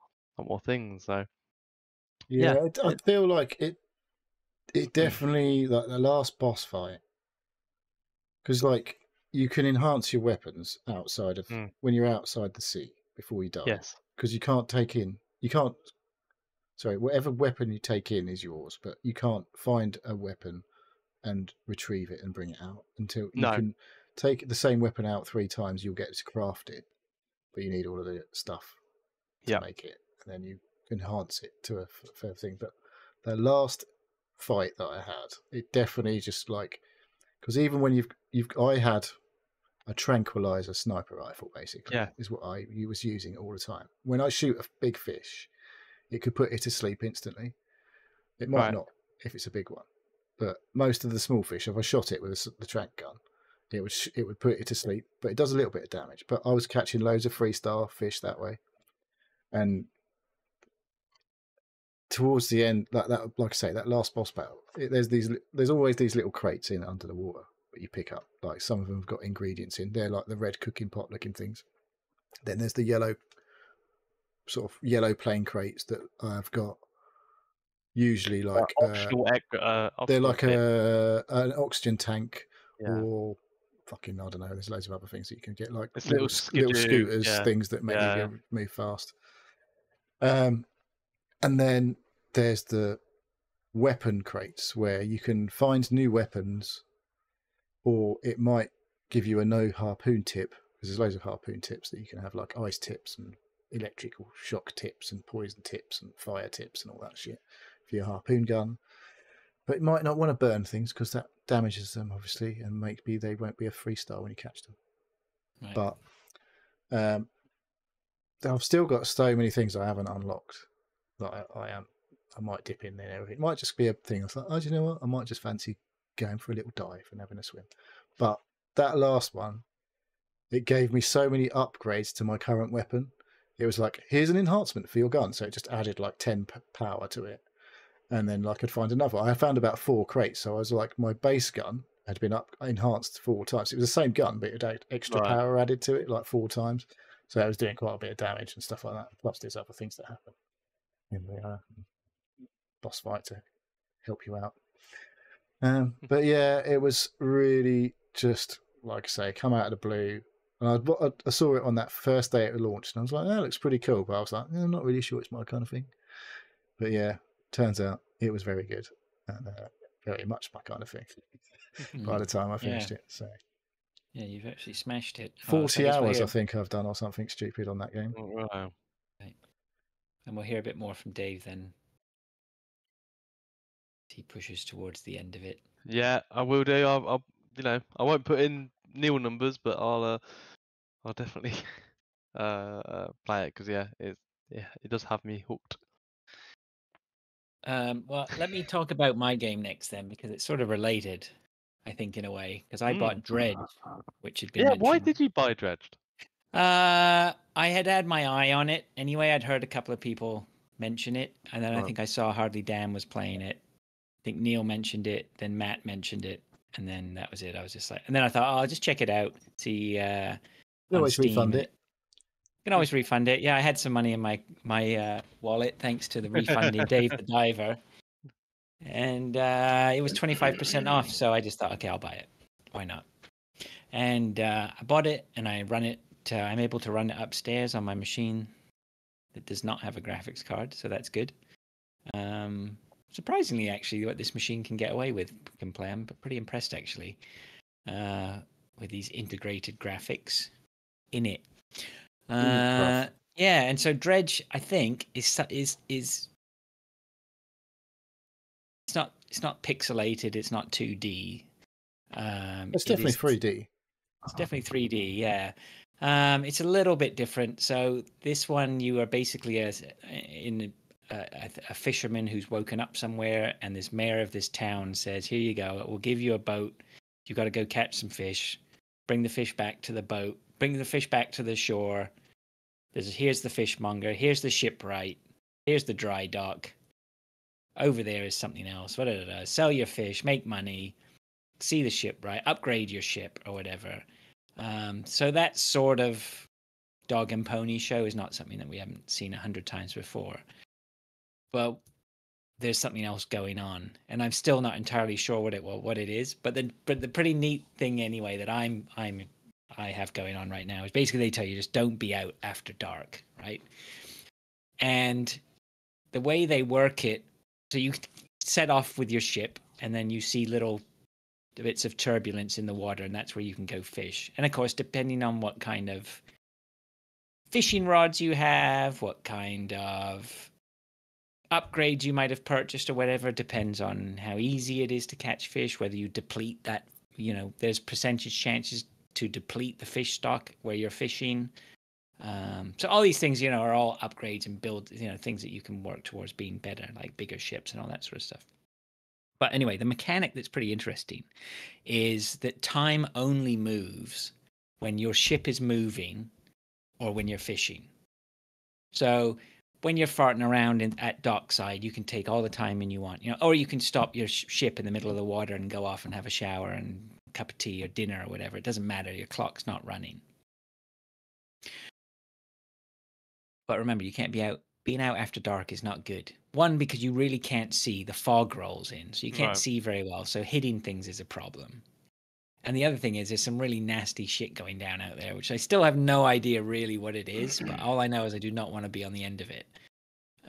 things. So
yeah, I feel like it definitely, like the last boss fight, because like you can enhance your weapons outside of when you're outside the sea before you die.
Yes,
because you can't sorry, whatever weapon you take in is yours, but you can't find a weapon and retrieve it and bring it out until you
No.
can take the same weapon out 3 times. You'll get to craft it, but you need all of the stuff to make it, and then you enhance it to a fair thing. But the last fight that I had, it definitely just like, because even when I had a tranquilizer sniper rifle, basically, is what I was using all the time. When I shoot a big fish, it could put it to sleep instantly. It might not if it's a big one, but most of the small fish, if I shot it with the tranq gun, it would put it to sleep. But it does a little bit of damage. But I was catching loads of 3-star fish that way, and towards the end, like I say, that last boss battle, there's always these little crates in under the water that you pick up. Like some of them have got ingredients in. They're like the red cooking pot looking things. Then there's the yellow plain crates that I've got. Usually like they're like an oxygen tank or fucking, I don't know. There's loads of other things that you can get, like little scooters, things that make you move fast. And then there's the weapon crates where you can find new weapons, or it might give you a no harpoon tip, because there's loads of harpoon tips that you can have, like ice tips and electrical shock tips and poison tips and fire tips and all that shit for your harpoon gun. But it might not want to burn things because that damages them, obviously, and maybe they won't be a 3-star when you catch them. Right. But I've still got so many things I haven't unlocked that I might dip in there. It might just be a thing. I thought, oh, do you know what? I might just fancy going for a little dive and having a swim. But that last one, it gave me so many upgrades to my current weapon. It was like, here's an enhancement for your gun. So it just added like 10 power to it. And then like I'd find another. I found about 4 crates. So I was like, my base gun had been enhanced 4 times. It was the same gun, but it had extra power added to it like 4 times. So I was doing quite a bit of damage and stuff like that. Plus there's other things that happen in the boss fight to help you out. But yeah, it was really just, like I say, come out of the blue. And I saw it on that first day it launched, and I was like, that looks pretty cool. But I was like, I'm not really sure it's my kind of thing. But yeah, turns out it was very good and very much my kind of thing by the time I finished it. So
yeah, you've actually smashed it.
40 hours, I think I've done, or something stupid on that game.
Oh, wow.
Right. And we'll hear a bit more from Dave then. He pushes towards the end of it.
Yeah, I will do. I'll I won't put in nil numbers, but I'll definitely play it because it does have me hooked.
Well, let me talk about my game next then, because it's sort of related, I think, in a way. Because I bought Dredge, which had been mentioned.
Why did you buy Dredged?
I had my eye on it anyway. I'd heard a couple of people mention it, and then I think I saw Hardly Dan was playing it. I think Neil mentioned it, then Matt mentioned it, and then that was it. I was just like, and then I thought, I'll just check it out, see. You
can always refund it.
You can always refund it. Yeah, I had some money in my wallet thanks to the refunding Dave the Diver, and it was 25% off. So I just thought, okay, I'll buy it. Why not? And I bought it, and I run it. I'm able to run it upstairs on my machine that does not have a graphics card, so that's good. Surprisingly, actually, what this machine can get away with can play. I'm pretty impressed, actually, with these integrated graphics in it. Yeah, and so Dredge, I think, is it's not pixelated. It's not 2D.
It's definitely 3D.
It's definitely 3D. Yeah. It's a little bit different. So this one, you are basically a fisherman who's woken up somewhere, and this mayor of this town says, here you go, we'll give you a boat. You've got to go catch some fish, bring the fish back to the boat, bring the fish back to the shore. Here's the fishmonger, here's the shipwright, here's the dry dock. Over there is something else. Sell your fish, make money, see the shipwright, upgrade your ship or whatever. So that sort of dog and pony show is not something that we haven't seen 100 times before. Well, there's something else going on, and I'm still not entirely sure what it is. But the pretty neat thing anyway that I have going on right now is basically they tell you just don't be out after dark, right? And the way they work it, so you set off with your ship, and then you see little bits of turbulence in the water, and that's where you can go fish. And of course, depending on what kind of fishing rods you have, what kind of upgrades you might have purchased or whatever, depends on how easy it is to catch fish, whether you deplete that, there's percentage chances to deplete the fish stock where you're fishing. So all these things, are all upgrades and build, things that you can work towards being better, like bigger ships and all that sort of stuff. But anyway, the mechanic that's pretty interesting is that time only moves when your ship is moving or when you're fishing. So when you're farting around at dockside, you can take all the time you want, or you can stop your ship in the middle of the water and go off and have a shower and a cup of tea or dinner or whatever. It doesn't matter. Your clock's not running. But remember, you can't be out. Being out after dark is not good. One, because you really can't see. The fog rolls in, so you can't see very well. So hitting things is a problem. And the other thing is there's some really nasty shit going down out there, which I still have no idea really what it is. But all I know is I do not want to be on the end of it.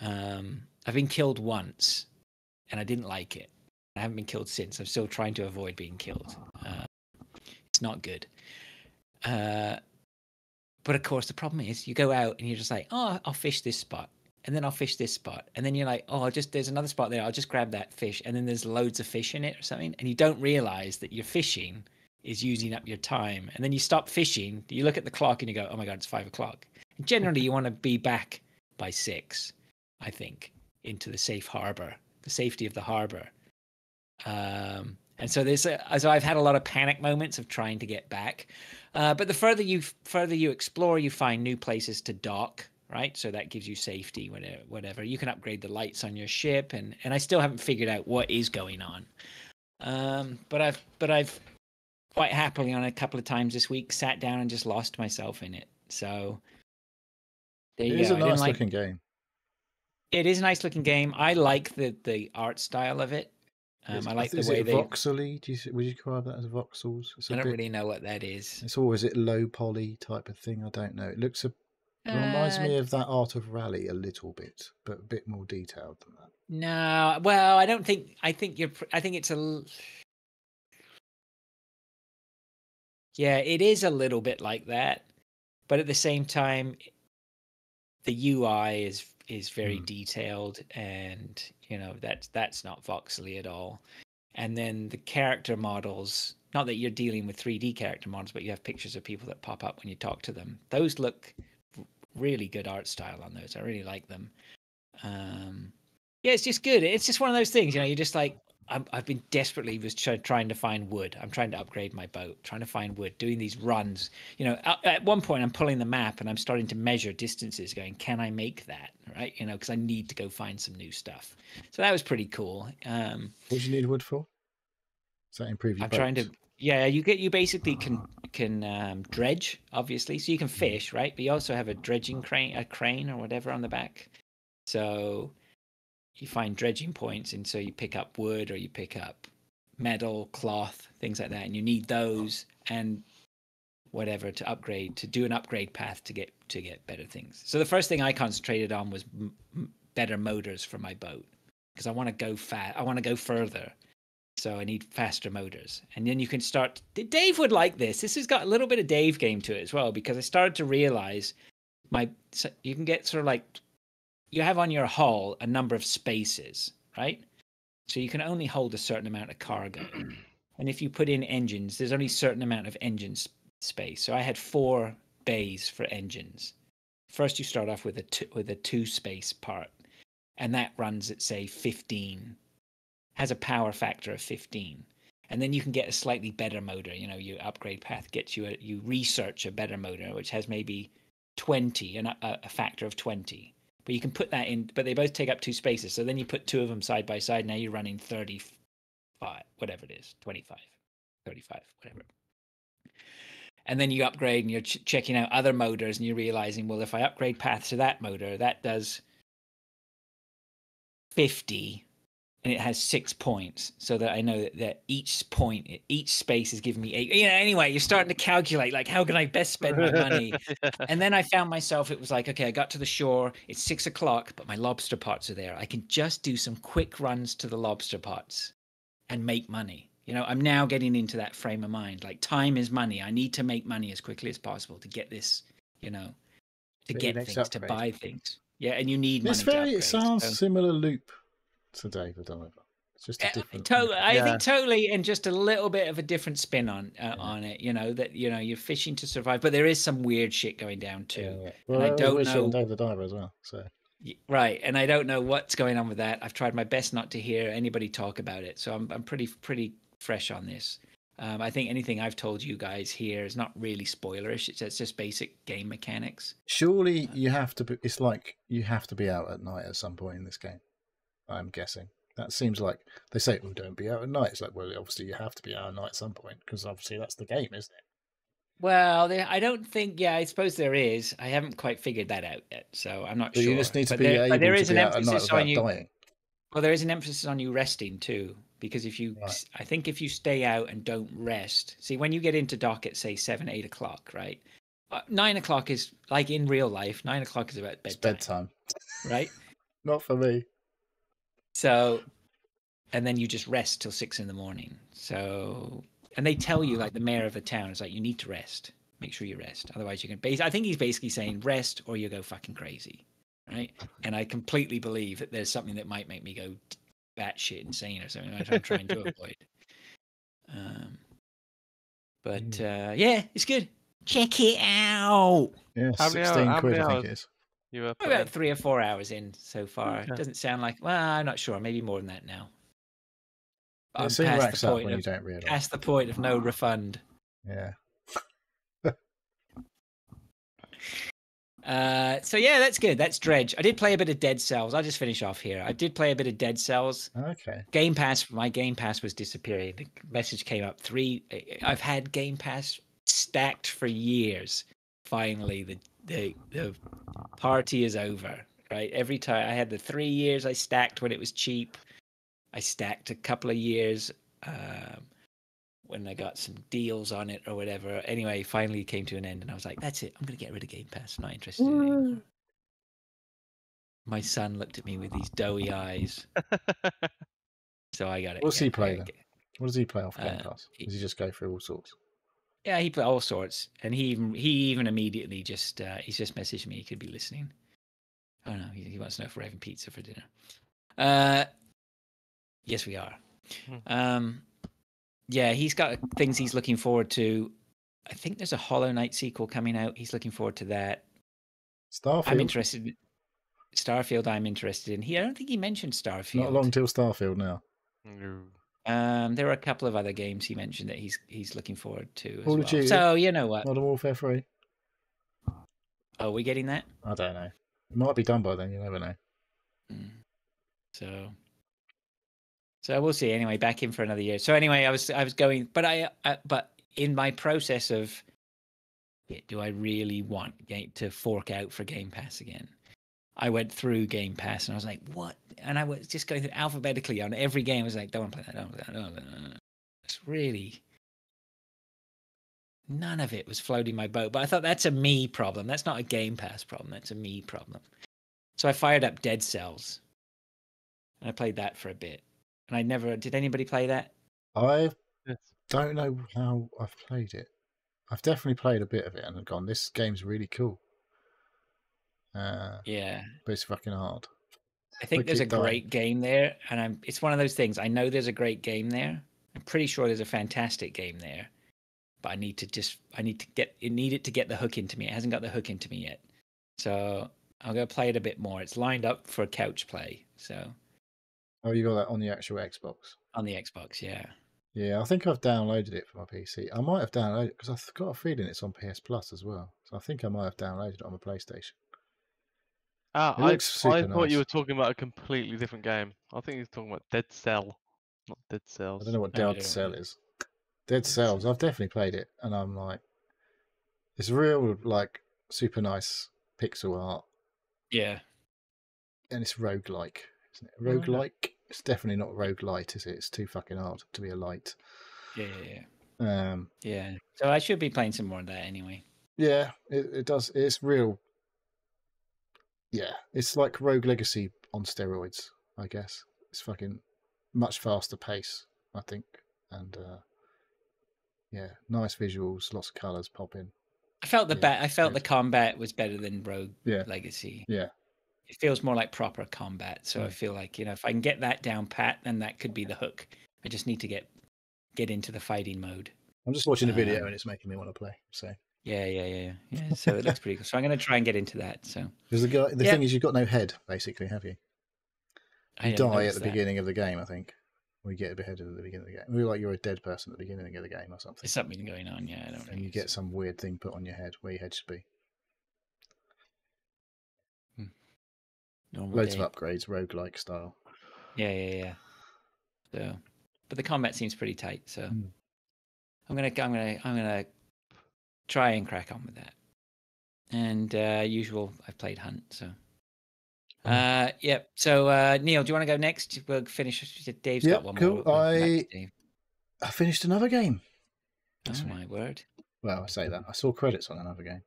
I've been killed once, and I didn't like it. I haven't been killed since. I'm still trying to avoid being killed. It's not good. But of course, the problem is you go out and you're just like, oh, I'll fish this spot. And then I'll fish this spot. And then you're like, oh, there's another spot there. I'll just grab that fish. And then there's loads of fish in it or something. And you don't realize that your fishing is using up your time. And then you stop fishing. You look at the clock and you go, oh my God, it's 5 o'clock. And generally, you want to be back by 6, I think, into the safe harbor, the safety of the harbor. And so so I've had a lot of panic moments of trying to get back. But the further you explore, you find new places to dock, right? So that gives you safety, whatever. You can upgrade the lights on your ship, and I still haven't figured out what is going on. But I've quite happily on a couple of times this week sat down and just lost myself in it. So there you go.
It is a nice looking game.
It is a nice looking game. I like the art style of it. I like the way they
voxely. Would you describe that as voxels?
I don't really know what that is.
It's always it low poly type of thing. I don't know. It reminds me of that Art of Rally a little bit, but a bit more detailed than that.
No, well, I don't think. I think it's yeah, it is a little bit like that, but at the same time, the UI is very detailed, and that's not voxely at all. And then the character models, not that you're dealing with 3D character models, but you have pictures of people that pop up when you talk to them. Those look really good art style on those. I really like them. Yeah, it's just good. It's just one of those things, you're just like, I've been desperately trying to find wood. I'm trying to upgrade my boat, trying to find wood, doing these runs. At one point I'm pulling the map and I'm starting to measure distances going, can I make that? Right. Because I need to go find some new stuff. So that was pretty cool. What
do you need wood for? Does that improve your boat?
Trying to, you basically can dredge, obviously. So you can fish, right? But you also have a dredging crane or whatever on the back. So you find dredging points, and so you pick up wood or you pick up metal, cloth, things like that, and you need those and whatever to upgrade, to do an upgrade path to get better things. So the first thing I concentrated on was better motors for my boat, because I want to go I want to go further, so I need faster motors. And then you can start. Dave would like this. This has got a little bit of Dave game to it as well, because I started to realize you can get sort of like, you have on your hull a number of spaces, right? So you can only hold a certain amount of cargo. And if you put in engines, there's only a certain amount of engine space. So I had 4 bays for engines. First, you start off with a 2 space part, and that runs at, say, 15, has a power factor of 15. And then you can get a slightly better motor. Your upgrade path gets you you research a better motor, which has maybe 20, a factor of 20. But you can put that in, but they both take up 2 spaces. So then you put 2 of them side by side. Now you're running 35, whatever it is, 25, 35, whatever. And then you upgrade and you're checking out other motors, and you're realizing, well, if I upgrade paths to that motor, that does 50 and it has 6 points, so that I know that each space is giving me 8. Anyway, you're starting to calculate, like, how can I best spend my money? And then I found myself, it was like, okay, I got to the shore, it's 6 o'clock, but my lobster pots are there. I can just do some quick runs to the lobster pots and make money. I'm now getting into that frame of mind. Like, time is money. I need to make money as quickly as possible to get this, to get things, to buy things. Yeah, and you need money to upgrade.
It sounds similar loop to David Diver. It's just a different.
I think totally, and just a little bit of a different spin on it. That you're fishing to survive, but there is some weird shit going down too.
Yeah. Well, and I don't know. David Diver as well. So.
Right, and I don't know what's going on with that. I've tried my best not to hear anybody talk about it, so I'm pretty fresh on this. I think anything I've told you guys here is not really spoilerish. It's just basic game mechanics.
Surely you have to be. It's like you have to be out at night at some point in this game. I'm guessing. That seems like they say, "Oh, don't be out at night." It's like, well, obviously you have to be out at night at some point because obviously that's the game, isn't it?
Well, I don't think. Yeah, I suppose there is. I haven't quite figured that out yet, so I'm not sure.
You just need to be able to be out at night without dying.
Well, there is an emphasis on you resting too, because I think if you stay out and don't rest, see, when you get into dock at say 7, 8 o'clock, right? 9 o'clock is like in real life. 9 o'clock is about bedtime.
It's bedtime,
right?
Not for me.
So, and then you just rest till 6 in the morning. So, and they tell you, like the mayor of the town is like, you need to rest. Make sure you rest, otherwise you can. I think he's basically saying rest or you go fucking crazy. Right, and I completely believe that there's something that might make me go batshit insane or something. I'm trying to avoid. Yeah, it's good. Check it out.
Yeah, 16 quid, I think it is.
You were
about 3 or 4 hours in so far. Okay. It doesn't sound like. Well, I'm not sure. Maybe more than that now.
It soon racks up when you don't realise.
Past the point of no refund.
Yeah.
So yeah, that's good. That's Dredge. I did play a bit of Dead Cells. I'll just finish off here. I did play a bit of Dead Cells.
Okay.
Game Pass. My Game Pass was disappearing. The message came up. I've had Game Pass stacked for years. Finally, the party is over. Right. Every time I had the 3 years I stacked when it was cheap. I stacked a couple of years when I got some deals on it or whatever. Anyway, finally came to an end and I was like, that's it. I'm going to get rid of Game Pass. I'm not interested in it anymore. My son looked at me with these doughy eyes. So I got it.
What does he play then? What does he play off Game Pass? Does he just go through all sorts?
Yeah, he played all sorts. And he even immediately just, he's just messaged me. He could be listening. Oh no, he wants to know if we're having pizza for dinner. Yes, we are. Yeah, he's got things he's looking forward to. I think there's a Hollow Knight sequel coming out. He's looking forward to that.
Starfield.
I'm interested. Starfield, I'm interested in. I don't think he mentioned Starfield.
Not long till Starfield now.
No.
There were a couple of other games he mentioned that he's looking forward to.
Call of Duty.
So you know what?
Modern Warfare 3.
Oh, are we getting that?
I don't know. It might be done by then. You never know.
So we'll see. Anyway, back in for another year. So anyway, I was going, but but in my process of, do I really want to fork out for Game Pass again? I went through Game Pass and I was like, what? And I was just going through alphabetically on every game. I was like, don't want to play that. Don't want to play that. Don't want to play that. It's really, none of it was floating my boat. But I thought that's a me problem. That's not a Game Pass problem. That's a me problem. So I fired up Dead Cells and I played that for a bit. And did anybody play that?
I don't know how I've played it. I've definitely played a bit of it and I've gone, this game's really cool.
Yeah.
But it's fucking hard.
I think there's a great game there. And it's one of those things. I know there's a great game there. I'm pretty sure there's a fantastic game there. But I need it to get the hook into me. It hasn't got the hook into me yet. So I'll go play it a bit more. It's lined up for couch play. So.
Oh, you got that on the actual Xbox?
On the Xbox, yeah.
Yeah, I think I've downloaded it for my PC. I might have downloaded it because I've got a feeling it's on PS Plus as well. So I think I might have downloaded it on my PlayStation.
I thought you were talking about a completely different game. I think he was talking about Dead Cell, not Dead Cells.
I don't know what Dead Cell is. Dead Cells, I've definitely played it, and I'm like, it's real, like, super nice pixel art.
Yeah.
And it's roguelike, isn't it? Roguelike? It's definitely not roguelite, is it? It's too fucking hard to be a light.
Yeah. Yeah. So I should be playing some more of that anyway.
Yeah, it does. It's real. Yeah, it's like Rogue Legacy on steroids, I guess. It's fucking much faster pace, I think, and yeah, nice visuals, lots of colours popping.
I felt the combat was better than Rogue Legacy.
Yeah.
It feels more like proper combat. So I feel like, if I can get that down pat, then that could be the hook. I just need to get into the fighting mode.
I'm just watching a video and it's making me want to play. So
yeah. So it looks pretty cool. So I'm going to try and get into that. So
because the thing is, you've got no head, basically, have you? You die at the beginning of the game, I think. We get beheaded at the beginning of the game. We're like you're a dead person at the beginning of the game or something.
There's something going on, yeah. I don't know.
And you get some weird thing put on your head where your head should be. Loads of upgrades, roguelike style.
Yeah. So, but the combat seems pretty tight. So, I'm gonna try and crack on with that. And usual, I've played Hunt. So, yep. So, Neil, do you want to go next? We'll finish. Dave's got one
cool.
more.
I finished another game.
Oh my word!
Well, I say that I saw credits on another game.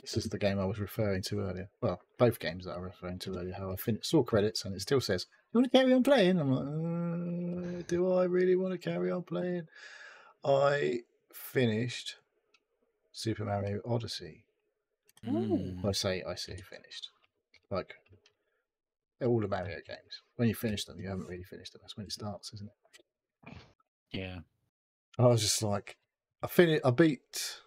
This is the game I was referring to earlier. Well, both games that I was referring to earlier. How I saw credits and it still says, "You want to carry on playing?" I'm like, "Do I really want to carry on playing?" I finished Super Mario Odyssey. I say finished. Like all the Mario games, when you finish them, you haven't really finished them. That's when it starts, isn't it?
Yeah.
I was just like, I beat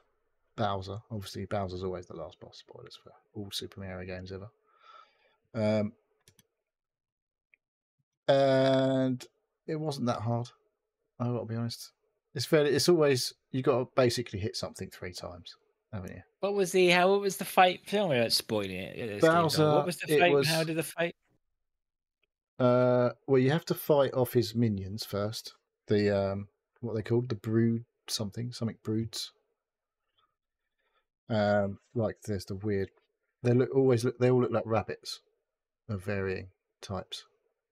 Bowser. Obviously, Bowser's always the last boss. Spoilers for all Super Mario games ever. And it wasn't that hard. I've got to be honest. It's always you got to basically hit something 3 times, haven't you?
What was the fight? Tell me about spoiling it.
Bowser.
What was the fight? How did the fight?
Well, you have to fight off his minions first. The what are they called? The brood something broods. Like there's the weird. They all look like rabbits of varying types.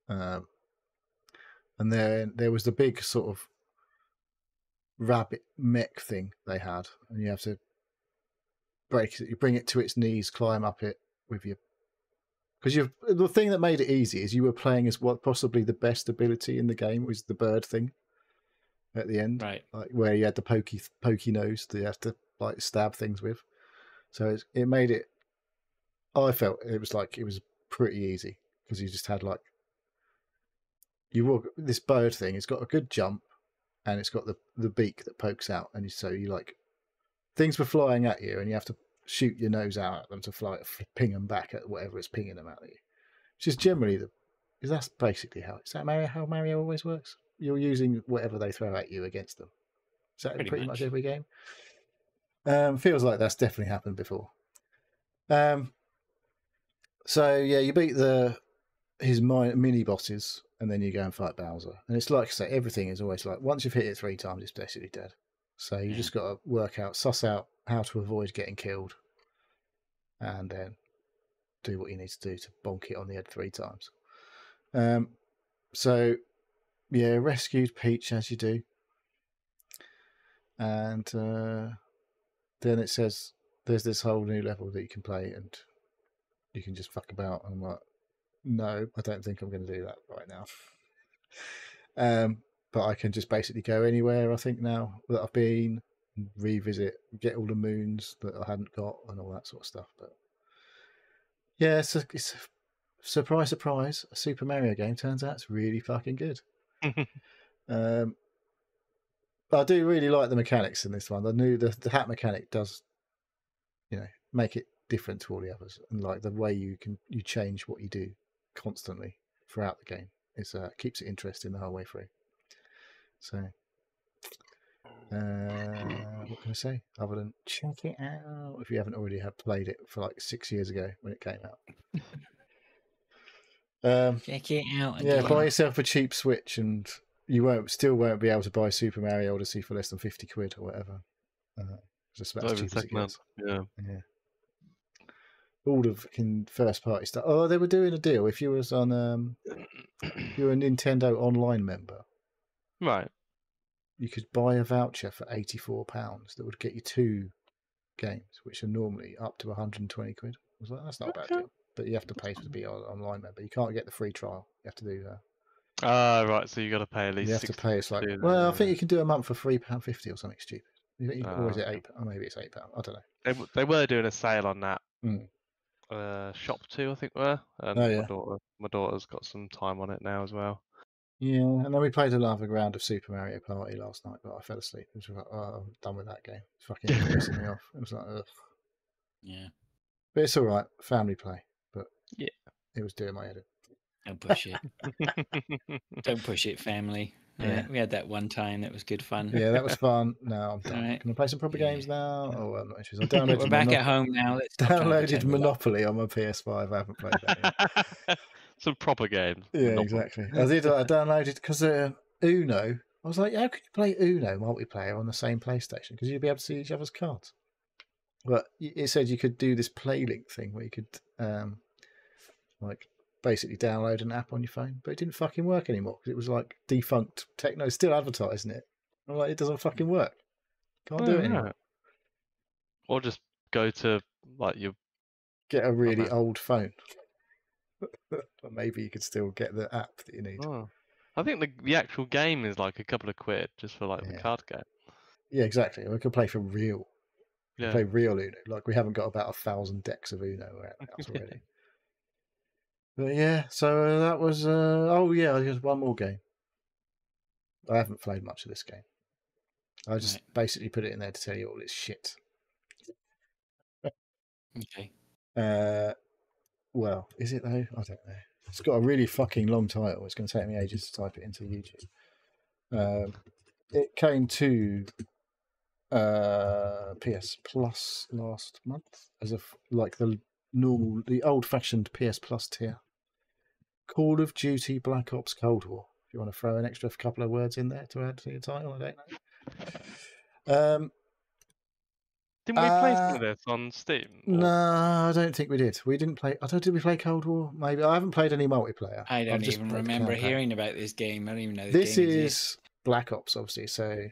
And then there was the big sort of rabbit mech thing they had, and you have to break it. You bring it to its knees, climb up it with your. Because the thing that made it easy is you were playing as what possibly the best ability in the game was the bird thing. At the end,
right?
Like where you had the pokey nose that you have to like stab things with. So it made it. I felt it was pretty easy because you just had like. You walk this bird thing. It's got a good jump, and it's got the beak that pokes out, and so you like things were flying at you, and you have to shoot your nose out at them to ping them back at whatever it's pinging them at you. Which is generally because that's basically how Mario always works. You're using whatever they throw at you against them. Is that pretty much every game? Feels like that's definitely happened before. So yeah, you beat his mini bosses, and then you go and fight Bowser. And it's like I say, everything is always like once you've hit it 3 times, it's basically dead. So you just got to suss out how to avoid getting killed, and then do what you need to do to bonk it on the head 3 times. So yeah, rescued Peach as you do, and then it says there's this whole new level that you can play, and you can just fuck about. And I'm like, no, I don't think I'm going to do that right now. But I can just basically go anywhere, I think, now that I've been, revisit, get all the moons that I hadn't got and all that sort of stuff. But yeah, it's a surprise, surprise, a Super Mario game. Turns out it's really fucking good. I do really like the mechanics in this one. I knew the hat mechanic does, make it different to all the others, and like the way you change what you do constantly throughout the game keeps it interesting the whole way through. So what can I say other than check it out if you haven't already played it for like 6 years ago when it came out.
Check it out.
Yeah, buy yourself a cheap Switch, and you won't be able to buy Super Mario Odyssey for less than 50 quid or whatever. Just about as cheap as it gets.
Yeah.
all the fucking first party stuff. Oh, they were doing a deal. If you was on, you're a Nintendo Online member,
Right.
you could buy a voucher for £84 that would get you 2 games, which are normally up to 120 quid. I was like, that's not a bad
Okay.
deal. But you have to pay to be an online member. You can't get the free trial. You have to do that.
Right. So you got to pay at least.
You have to pay. It's like,
62
well, I
then,
think you can do a month for £3.50 or something stupid. Or is it
okay.
£8? Or maybe it's £8. I don't know.
They were doing a sale on that.
Mm.
Shop 2, I think were. And
Oh, yeah.
my daughter's got some time on it now as well.
Yeah, and then we played another round of Super Mario Party last night, but I fell asleep. It was like, oh, I'm done with that game. It's fucking pissing me off. It was like, ugh.
Yeah.
But it's all right. Family play. But
Yeah.
it was doing my head in.
Don't push it. Don't push it, family.
Yeah.
We had that one time. That was good fun.
Yeah, that was fun. Now I'm done.
Alright.
Can I play some proper
Yeah.
games now? Oh, I'm not interested. I downloaded
We're back at home now. Let's stop trying to
downloaded
pretend we're not.
Monopoly on my PS5. I haven't played that yet.
Some proper games.
Yeah,
Monopoly.
exactly. I downloaded because Uno. I was like, how could you play Uno multiplayer on the same PlayStation? Because you'd be able to see each other's cards. But it said you could do this PlayLink thing where you could like basically download an app on your phone, but it didn't fucking work anymore because it was like defunct techno. It's still advertising it. I'm like, it doesn't fucking work. Can't do it anymore.
Right. Or just go to like your.
Get a really
man.
old phone. But maybe you could still get the app that you need.
Oh. I think the actual game is like a couple of quid just for like the
Yeah.
card game.
Yeah, exactly. We could play for real.
Yeah.
Play real Uno. Like we haven't got about 1,000 decks of Uno around the house already. But yeah, so that was. Oh yeah, there's one more game. I haven't played much of this game. I just basically put it in there to tell you all it's shit.
Okay.
Well, is it though? I don't know. It's got a really fucking long title. It's going to take me ages to type it into YouTube. It came to PS Plus last month as like the old-fashioned PS Plus tier. Call of Duty Black Ops Cold War. If you want to throw an extra couple of words in there to add to your title, I don't know.
Didn't we play some of this on Steam?
No, I don't think we did. We didn't play. Did we play Cold War? Maybe. I haven't played any multiplayer.
I
I've
don't
just
even
played the
remember
campaign.
hearing about this game. I don't even know
This
game
is
exists.
Black Ops, obviously. So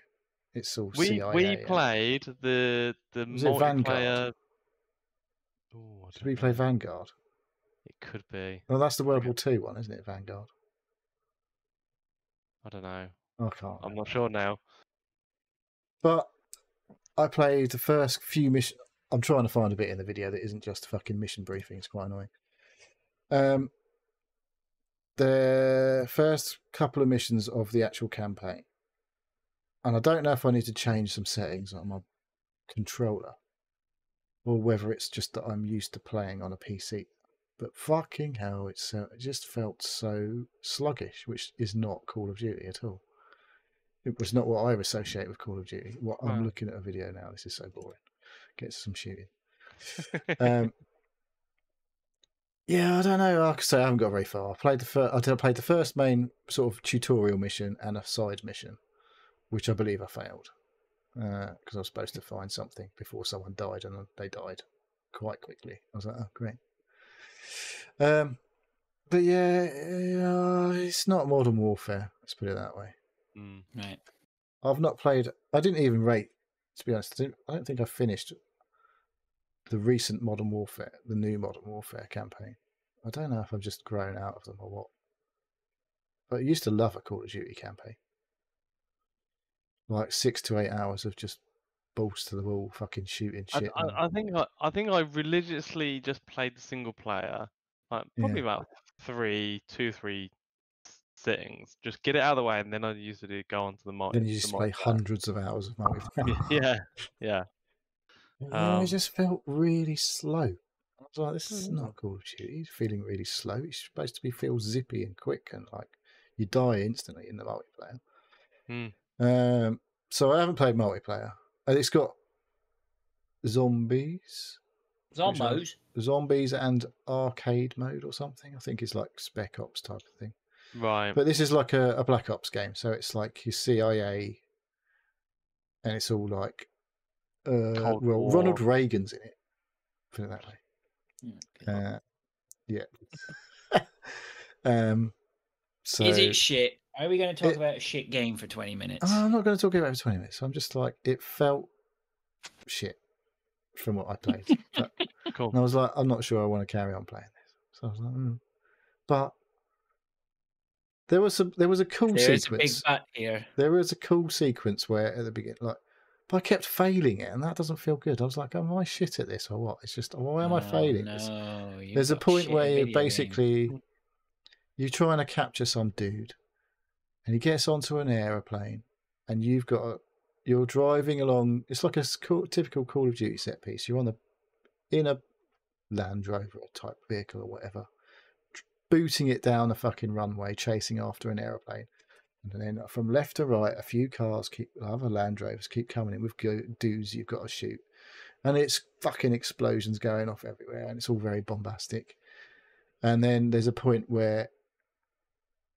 it's all
We
CIA.
played the
Was it Vanguard?
multiplayer. Ooh,
Did we play Vanguard?
It could be.
Well, that's the World War II one, isn't it? Vanguard.
I don't know.
I can't.
I'm not sure now.
But I played the first few missions. I'm trying to find a bit in the video that isn't just fucking mission briefing. It's quite annoying. The first couple of missions of the actual campaign. And I don't know if I need to change some settings on my controller or whether it's just that I'm used to playing on a PC. But fucking hell, it just felt so sluggish, which is not Call of Duty at all. It was not what I associate with Call of Duty. I'm looking at a video now. This is so boring. Get some shooting. Yeah, I don't know. Like I say, I haven't got very far. I played the first main sort of tutorial mission and a side mission, which I believe I failed because I was supposed to find something before someone died, and they died quite quickly. I was like, oh, great. But yeah, it's not Modern Warfare. Let's put it that way.
Right.
I've not played. I didn't even rate. To be honest, I don't think I finished the recent Modern Warfare, the new Modern Warfare campaign. I don't know if I've just grown out of them or what. But I used to love a Call of Duty campaign. Like 6 to 8 hours of just balls to the wall, fucking shooting shit.
I think I religiously just played the single player, like probably about 3 sittings. Just get it out of the way, and then I used to go on to the multiplayer.
Then you just play hundreds of hours of multiplayer.
Yeah.
It just felt really slow. I was like, this is not Call of Duty. It's feeling really slow. It's supposed to feel zippy and quick, and like you die instantly in the multiplayer. So I haven't played multiplayer. It's got zombies. Zombies and arcade mode or something. I think it's like Spec Ops type of thing.
Right.
But this is like a Black Ops game. So it's like your CIA, and it's all like,
Cold War.
Ronald Reagan's in it. Put it that way. Yeah. So
is it shit? Are we going to talk about a shit game for 20 minutes?
I'm not going to talk about it for 20 minutes. I'm just like, it felt shit from what I played.
Cool.
And I was like, I'm not sure I want to carry on playing this. So I was like, But there was a cool
There's
sequence.
a big but here.
There was a cool sequence where at the beginning, but I kept failing it, and that doesn't feel good. I was like, am I shit at this or what? It's just, why am I failing this?
No,
There's a point where you're trying to capture some dude, and he gets onto an aeroplane, and you're driving along. It's like a typical Call of Duty set piece. You're in a Land Rover type vehicle or whatever, booting it down a fucking runway, chasing after an aeroplane. And then from left to right, a few other Land Rovers keep coming in with dudes you've got to shoot. And it's fucking explosions going off everywhere, and it's all very bombastic. And then there's a point where,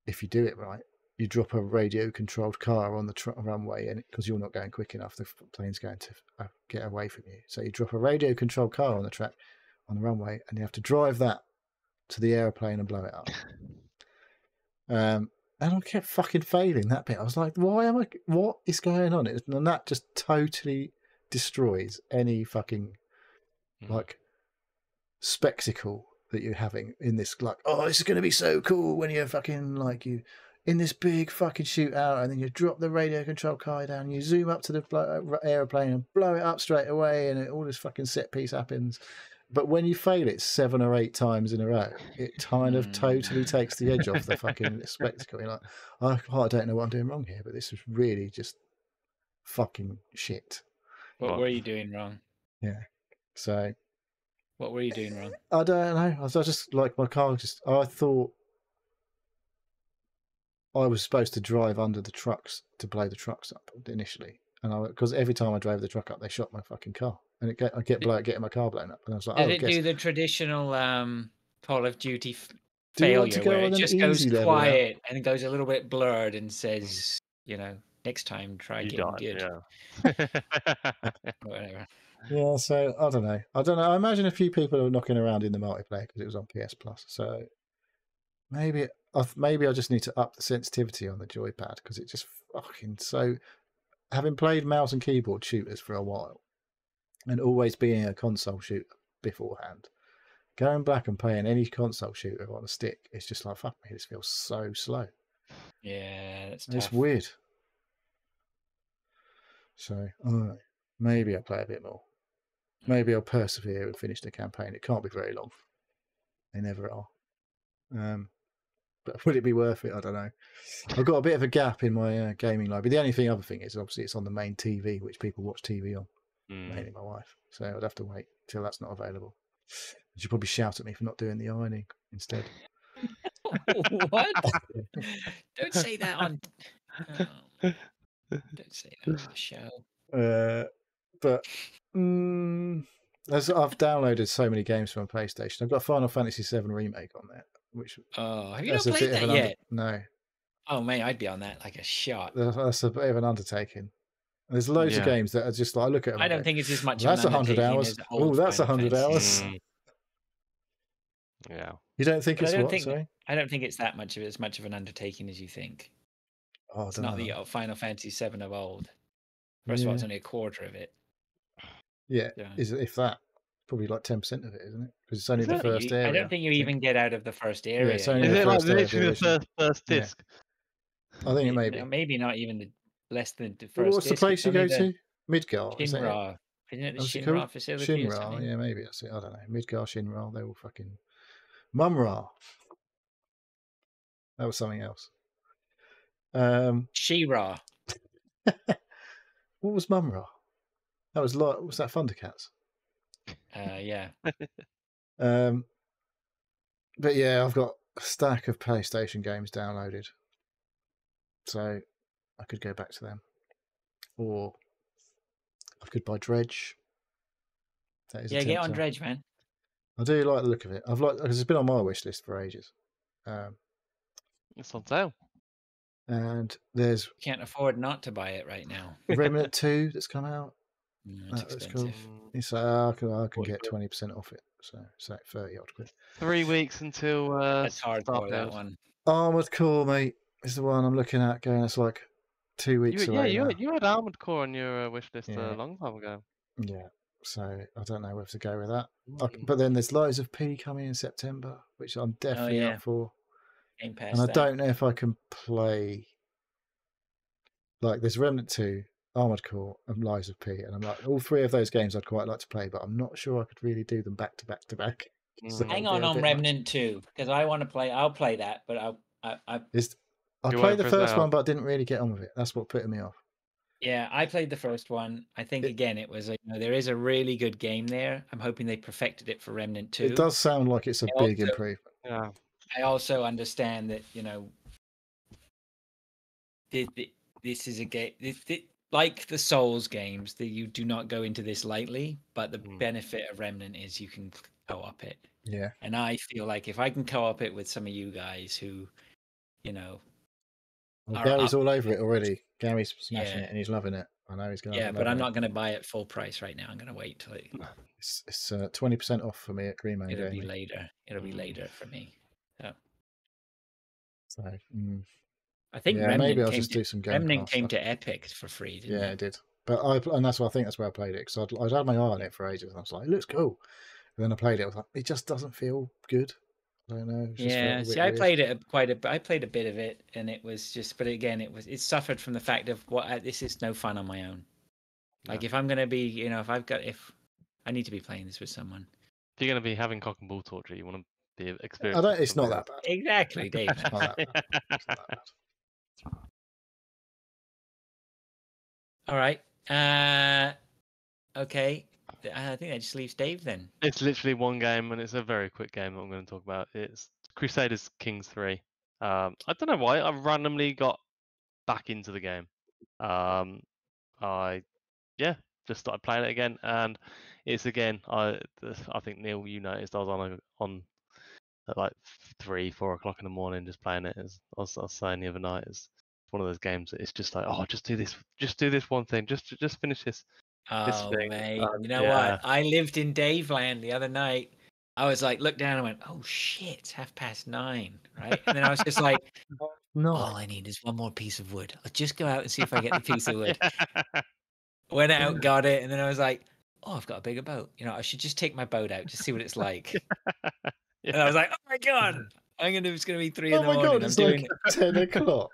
if you do it right, you drop a radio-controlled car on the runway, and because you're not going quick enough, the plane's going to get away from you. So you drop a radio-controlled car on the runway, and you have to drive that to the aeroplane and blow it up. And I kept fucking failing that bit. I was like, what is going on? And that just totally destroys any fucking like spectacle that you're having in this, like, oh, this is going to be so cool when you're fucking like you in this big fucking shootout, and then you drop the radio control car down, you zoom up to the aeroplane and blow it up straight away, and all this fucking set piece happens. But when you fail it 7 or 8 times in a row, it kind of totally takes the edge off the fucking spectacle. You're like, I don't know what I'm doing wrong here, but this is really just fucking shit.
What were you doing wrong?
Yeah. So.
What were you doing wrong?
I don't know. I was just like, my car I thought I was supposed to drive under the trucks to blow the trucks up initially. And because every time I drove the truck up, they shot my fucking car. And I getting my car blown up. And I was like,
Did it do the traditional Call of Duty failure where it just goes quiet and it goes a little bit blurred and says, next time try getting good.
Yeah.
Whatever.
Yeah, so I don't know. I imagine a few people are knocking around in the multiplayer because it was on PS Plus. So maybe I just need to up the sensitivity on the joypad, because it just fucking so. Having played mouse and keyboard shooters for a while, and always being a console shooter beforehand, going back and playing any console shooter on a stick, it's just like, fuck me, this feels so slow.
Yeah, that's tough.
It's weird. So, maybe I'll play a bit more. Maybe I'll persevere and finish the campaign. It can't be very long. They never are. But would it be worth it? I don't know. I've got a bit of a gap in my gaming library. The other thing is, obviously, it's on the main TV, which people watch TV on. Mainly my wife. So I'd have to wait till that's not available. She'd probably shout at me for not doing the ironing instead.
What? Don't say that on. Don't say that on the show.
But as I've downloaded so many games from my PlayStation, I've got Final Fantasy VII Remake on there.
Have you not played that yet?
No.
Oh man, I'd be on that like a shot.
That's a bit of an undertaking. There's loads of games that are just like, I look at them.
I don't think it's as much.
That's 100 hours. Oh, that's 100 hours.
Yeah.
You don't think it's what? Sorry?
I don't think it's that much of it, as much of an undertaking as you think.
Oh,
it's not the Final Fantasy VII of old. First of all, it's only a quarter of it.
Yeah, if that. Probably like 10% of it, isn't it? Because it's only the first area.
I don't think you even get out of the first area.
Yeah, it's only
is
the
it
first
like literally the first disc?
Yeah. I think it may be.
Maybe not even less than the first.
What's the place you go to? Midgar.
Shinra. Isn't it the Shinra facility?
Shinra, yeah, maybe that's it. I don't know. Midgar, Shinra, they all fucking. Mumra. That was something else.
She-Ra.
What was Mumra? That was like, was that Thundercats?
Yeah.
But yeah, I've got a stack of PlayStation games downloaded, so I could go back to them, or I could buy Dredge.
Get on Dredge, man.
I do like the look of it. Because it's been on my wish list for ages.
It's on sale,
and there's
you can't afford not to buy it right now.
Remnant 2 that's come out.
It's expensive.
So I can get 20% off it. so it's like 30 odd quid.
3 weeks until
That's hardcore, that
Starfield.
one.
Armored Core, mate, is the one I'm looking at. Going, it's like 2 weeks away now.
You had Armored Core on your wish list
Yeah.
a long time ago.
Yeah, so I don't know whether to go with that.
Mm.
But then there's Lies of P coming in September, which I'm definitely
yeah.
up for.
Game Pass.
And I
that.
don't know if I can play. Like, there's Remnant 2, Armored Core, and Lies of P, and I'm like, all three of those games I'd quite like to play, but I'm not sure I could really do them back to back to back. So
Hang
it'll be a
on
bit
Remnant 2, because I want to play. I'll play that, but I
I
You're
played
waiting
the
for it
first
now.
one, but I didn't really get on with it. That's what put me off.
yeah, I played the first one. I think again it was there is a really good game there. I'm hoping they perfected it for Remnant 2.
It does sound like it's a
I
big
also-
improvement.
Yeah.
I also understand that this is a game. Like the Souls games, that you do not go into this lightly. But the benefit of Remnant is you can co-op it.
Yeah.
And I feel like if I can co-op it with some of you guys who,
Well,
are
Gary's
up-
all over it already. Gary's smashing
Yeah.
it and he's loving it. I know he's going to.
yeah, but I'm not going to buy it full price right now. I'm going to wait till
It's 20% off for me at Green Man
it'll be
Gaming.
later. It'll be later for me.
So,
I think
yeah,
Remnant
maybe I'll
came
just
to,
do some Game
Remnant
Pass
came
stuff.
to Epic for free, didn't
Yeah,
it?
it did. But and that's why I think that's where I played it, because I'd had my eye on it for ages. And I was like, it looks cool. And then I played it. I was like, it just doesn't feel good. I don't know. It just felt a bit
See, I
weird.
played it I played a bit of it, and it was just. But again, it suffered from the fact of this is no fun on my own. Like if I'm gonna be, if I need to be playing this with someone.
If you're going to be having cock and ball torture, you want to be
I
experienced.
don't. It's not that bad.
Exactly, Dave.
It's not that bad. It's not that bad.
All right. Okay. I think that just leaves Dave then.
It's literally one game, and it's a very quick game that I'm going to talk about. It's Crusaders Kings 3. I don't know why I randomly got back into the game. I just started playing it again, and it's again. I think Neil, you noticed I was on at like 3-4 o'clock in the morning just playing it. As I was saying the other night, it's one of those games that it's just like, oh, just do this one thing, just finish this.
Oh,
thing,
mate. You
yeah.
know what? I lived in Dave Land the other night. I was like, looked down and went, oh, shit, it's 9:30, right? And then I was just like,
No.
all I need is one more piece of wood. I'll just go out and see if I get the piece of wood. Went out, got it, and then I was like, oh, I've got a bigger boat. I should just take my boat out to see what it's like. And I was like, oh, my God. It's going to be 3 in the
Oh my
morning.
god! It's like 10 o'clock.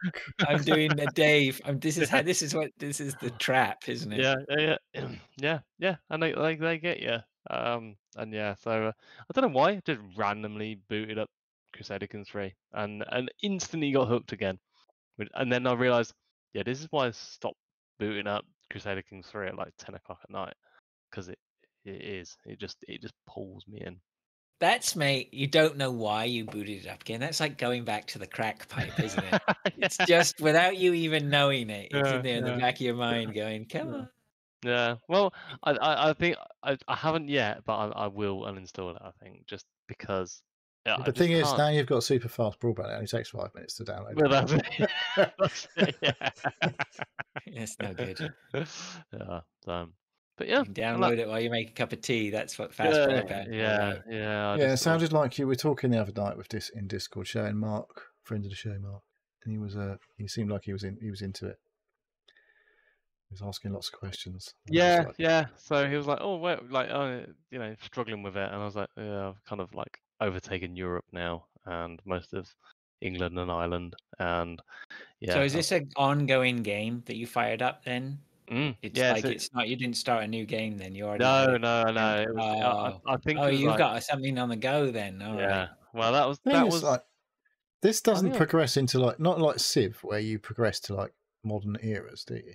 I'm doing a day. This is the trap, isn't it?
Yeah. And they get you. And yeah, so I don't know why. I just randomly booted up Crusader Kings 3 and instantly got hooked again. And then I realized, yeah, this is why I stopped booting up Crusader Kings 3 at like 10 o'clock at night, because it just pulls me in.
That's, mate, you don't know why you booted it up again. That's like going back to the crack pipe, isn't it? It's just without you even knowing it. It's in there in the back of your mind going, come on.
Yeah. Well, I think I haven't yet, but I will uninstall it, I think, just because. Yeah,
The thing is, now you've got super fast broadband. It only takes 5 minutes to download.
Well, that's it. That's it, yeah.
It's no good.
Yeah. But yeah.
You can download it while you make a cup of tea. That's what fast broadband.
Yeah.
It sounded like you were talking the other night with this in Discord, showing Mark, friend of the show, Mark, and he seemed like he was into it. He was asking lots of questions.
Yeah. So he was like, "Oh, struggling with it," and I was like, "Yeah, I've kind of like overtaken Europe now, and most of England and Ireland, and yeah."
So is this an ongoing game that you fired up then? It's not. You didn't start a new game then. You already.
No.
It
was, I think.
Oh, you've
like,
got something on the go then. All right.
Well, that was
like, this doesn't
think
progress into not like Civ where you progress to like modern eras, do you?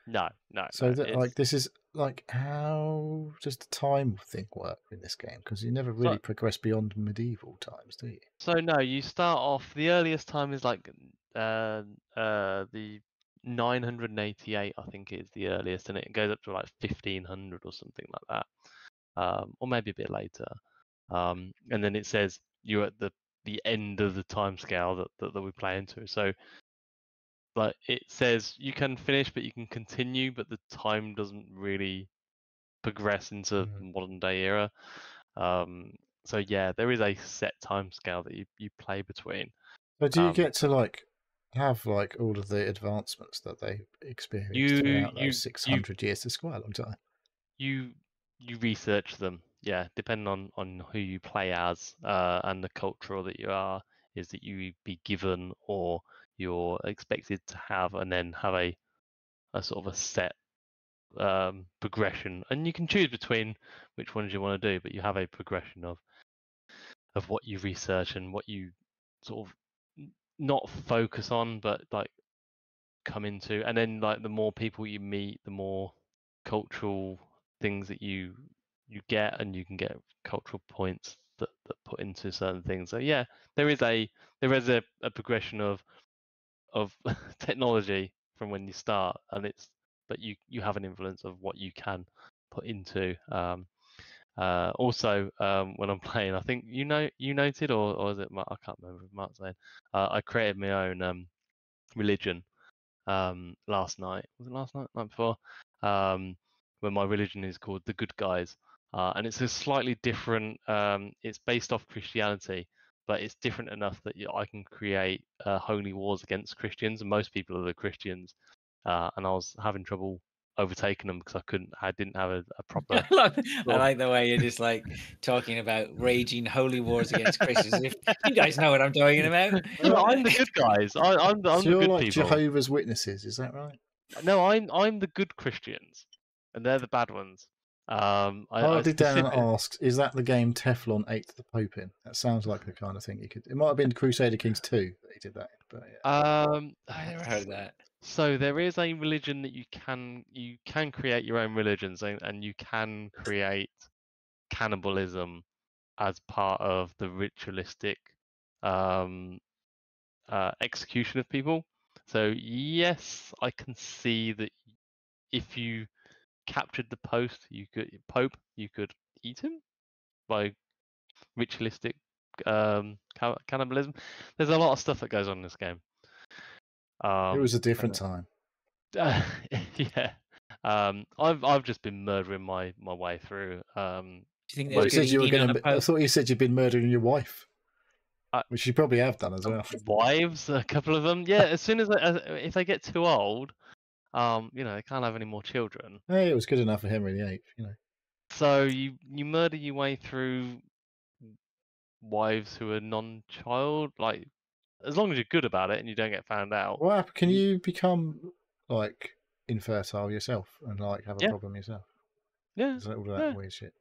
No.
So like this is like, how does the time thing work in this game? Because you never really progress beyond medieval times, do you?
So no, you start off. The earliest time is like the 988, I think, is the earliest, and it goes up to like 1500 or something like that, or maybe a bit later. And then it says you're at the end of the time scale that we play into. So, like, it says you can finish, but you can continue, but the time doesn't really progress into the modern day era. So yeah, there is a set time scale that you play between.
But do you get to have all of the advancements that they experienced throughout those 600 years? It's quite a long time.
You research them, yeah, depending on who you play as, and the cultural that you are, is that you be given or you're expected to have, and then have a sort of a set progression, and you can choose between which ones you want to do, but you have a progression of what you research and what you sort of not focus on, but come into, and then the more people you meet, the more cultural things that you get, and you can get cultural points that put into certain things. So yeah, there is a progression of technology from when you start, and but you have an influence of what you can put into. Also, when I'm playing, I think you noted, or is it Mark? I can't remember if Mark saying. I created my own religion last night. Was it last night? Night before? When my religion is called the Good Guys, and it's a slightly different. It's based off Christianity, but it's different enough that I can create holy wars against Christians, and most people are the Christians, and I was having trouble overtaking them because I didn't have a proper.
I like the way you're just talking about raging holy wars against Christians. If you guys know what I'm talking about.
I'm the good guys. I'm
So
the
you're
good
like
people.
Jehovah's Witnesses, is that right?
No, I'm the good Christians, and they're the bad ones.
Hardy Dan asks, is that the game Teflon ate the Pope in? That sounds like the kind of thing you could. It might have been Crusader Kings 2 that he did that in, but yeah.
I never heard of that.
So there is a religion that you can create your own religions, and you can create cannibalism as part of the ritualistic execution of people. So yes, I can see that if you captured the Pope, you could eat him by ritualistic cannibalism. There's a lot of stuff that goes on in this game.
It was a different time.
Yeah. I've just been murdering my way through.
Do you think
I thought you said you'd been murdering your wife, which you probably have done as well.
Wives, a couple of them. Yeah, as soon as if they get too old, they can't have any more children.
Hey, it was good enough for Henry VIII,
So you murder your way through wives who are non-child, as long as you're good about it and you don't get found out.
Well, can you become infertile yourself and have a problem yourself?
Yeah.
Is that all that weird shit?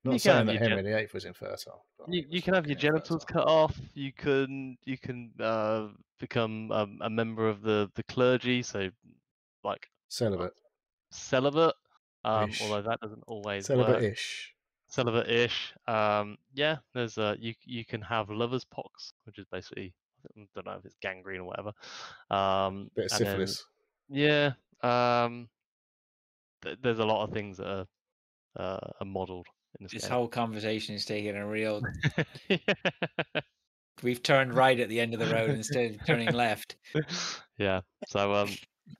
Not saying that Henry VIII was infertile.
You can have your genitals cut off. You can become a member of the clergy. So
celibate.
Although that doesn't always
celibate-ish.
Celibate-ish. Yeah. There's you can have lover's pox, which is basically, I don't know if it's gangrene or whatever.
Bit of syphilis.
Then, there's a lot of things that are modelled in this game.
Whole conversation is taking a real. We've turned right at the end of the road instead of turning left.
Yeah. So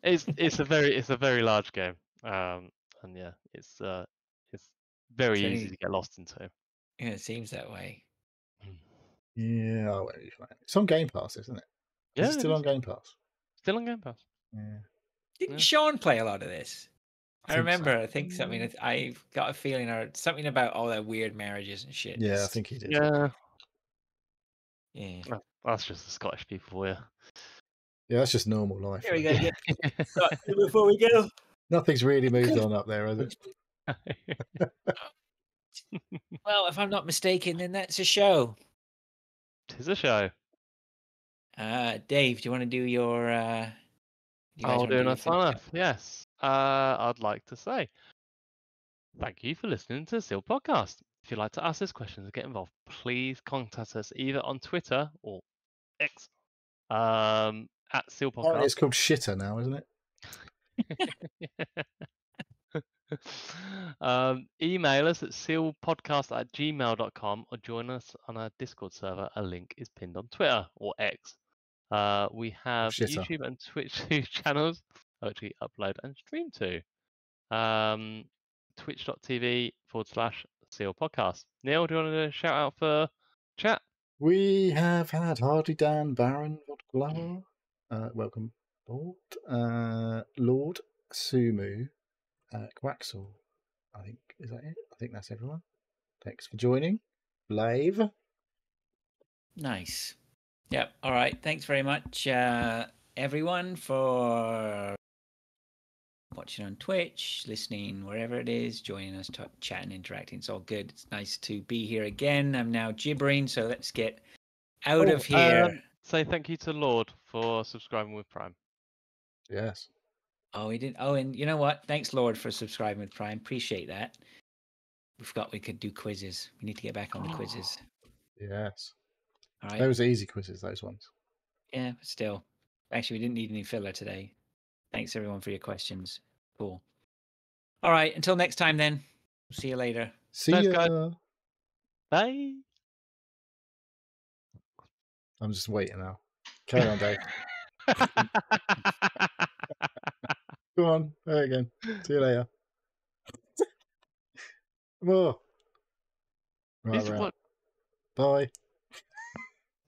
it's a very large game. And yeah, it's very easy to get lost into.
Yeah, it seems that way.
Yeah, it's on Game Pass, isn't it?
Yeah,
is it still on Game Pass?
Still on Game Pass.
Yeah.
Didn't Sean play a lot of this? I remember. I think something. I've got a feeling, or something about all that weird marriages and shit.
Yeah, I think he did.
Yeah.
Yeah.
That's just the Scottish people for you.
Yeah, that's just normal life.
Here we go. Before we go.
Nothing's really moved on up there, has it?
Well, if I'm not mistaken, then that's a show.
Tis a show.
Dave, do you want to do your?
I'll do a sign-off. Yes. I'd like to say thank you for listening to the Seal Podcast. If you'd like to ask us questions or get involved, please contact us either on Twitter or X at Seal Podcast.
Oh, it's called Shitter now, isn't it?
Email us at sealpodcast@gmail.com or join us on our Discord server. A link is pinned on Twitter or X. We have YouTube and Twitch channels which we upload and stream to. Twitch.tv Seal Podcast. Neil, do you want to do a shout out for chat?
We have had Hardy Dan, Baron, Vodglar, welcome board, Lord, Sumu, Quaxel. I think is that it? I think that's everyone. Thanks for joining. Lave.
Nice. Yep. All right. Thanks very much, everyone, for watching on Twitch, listening wherever it is, joining us, chatting, interacting. It's all good. It's nice to be here again. I'm now gibbering, so let's get out of here.
Say thank you to Lord for subscribing with Prime.
Yes.
Oh, he did. Oh, and you know what? Thanks, Lord, for subscribing with Prime. Appreciate that. We forgot we could do quizzes. We need to get back on the quizzes.
Yes.
All right.
Those are easy quizzes, those ones.
Yeah, but still. Actually, we didn't need any filler today. Thanks, everyone, for your questions. Cool. All right. Until next time, then. See you later.
See
Thanks,
ya.
guys. Bye.
I'm just waiting now. Carry on, Dave. Go on. There again. See you later. More. Right,
He's
we're
what-
out. Bye.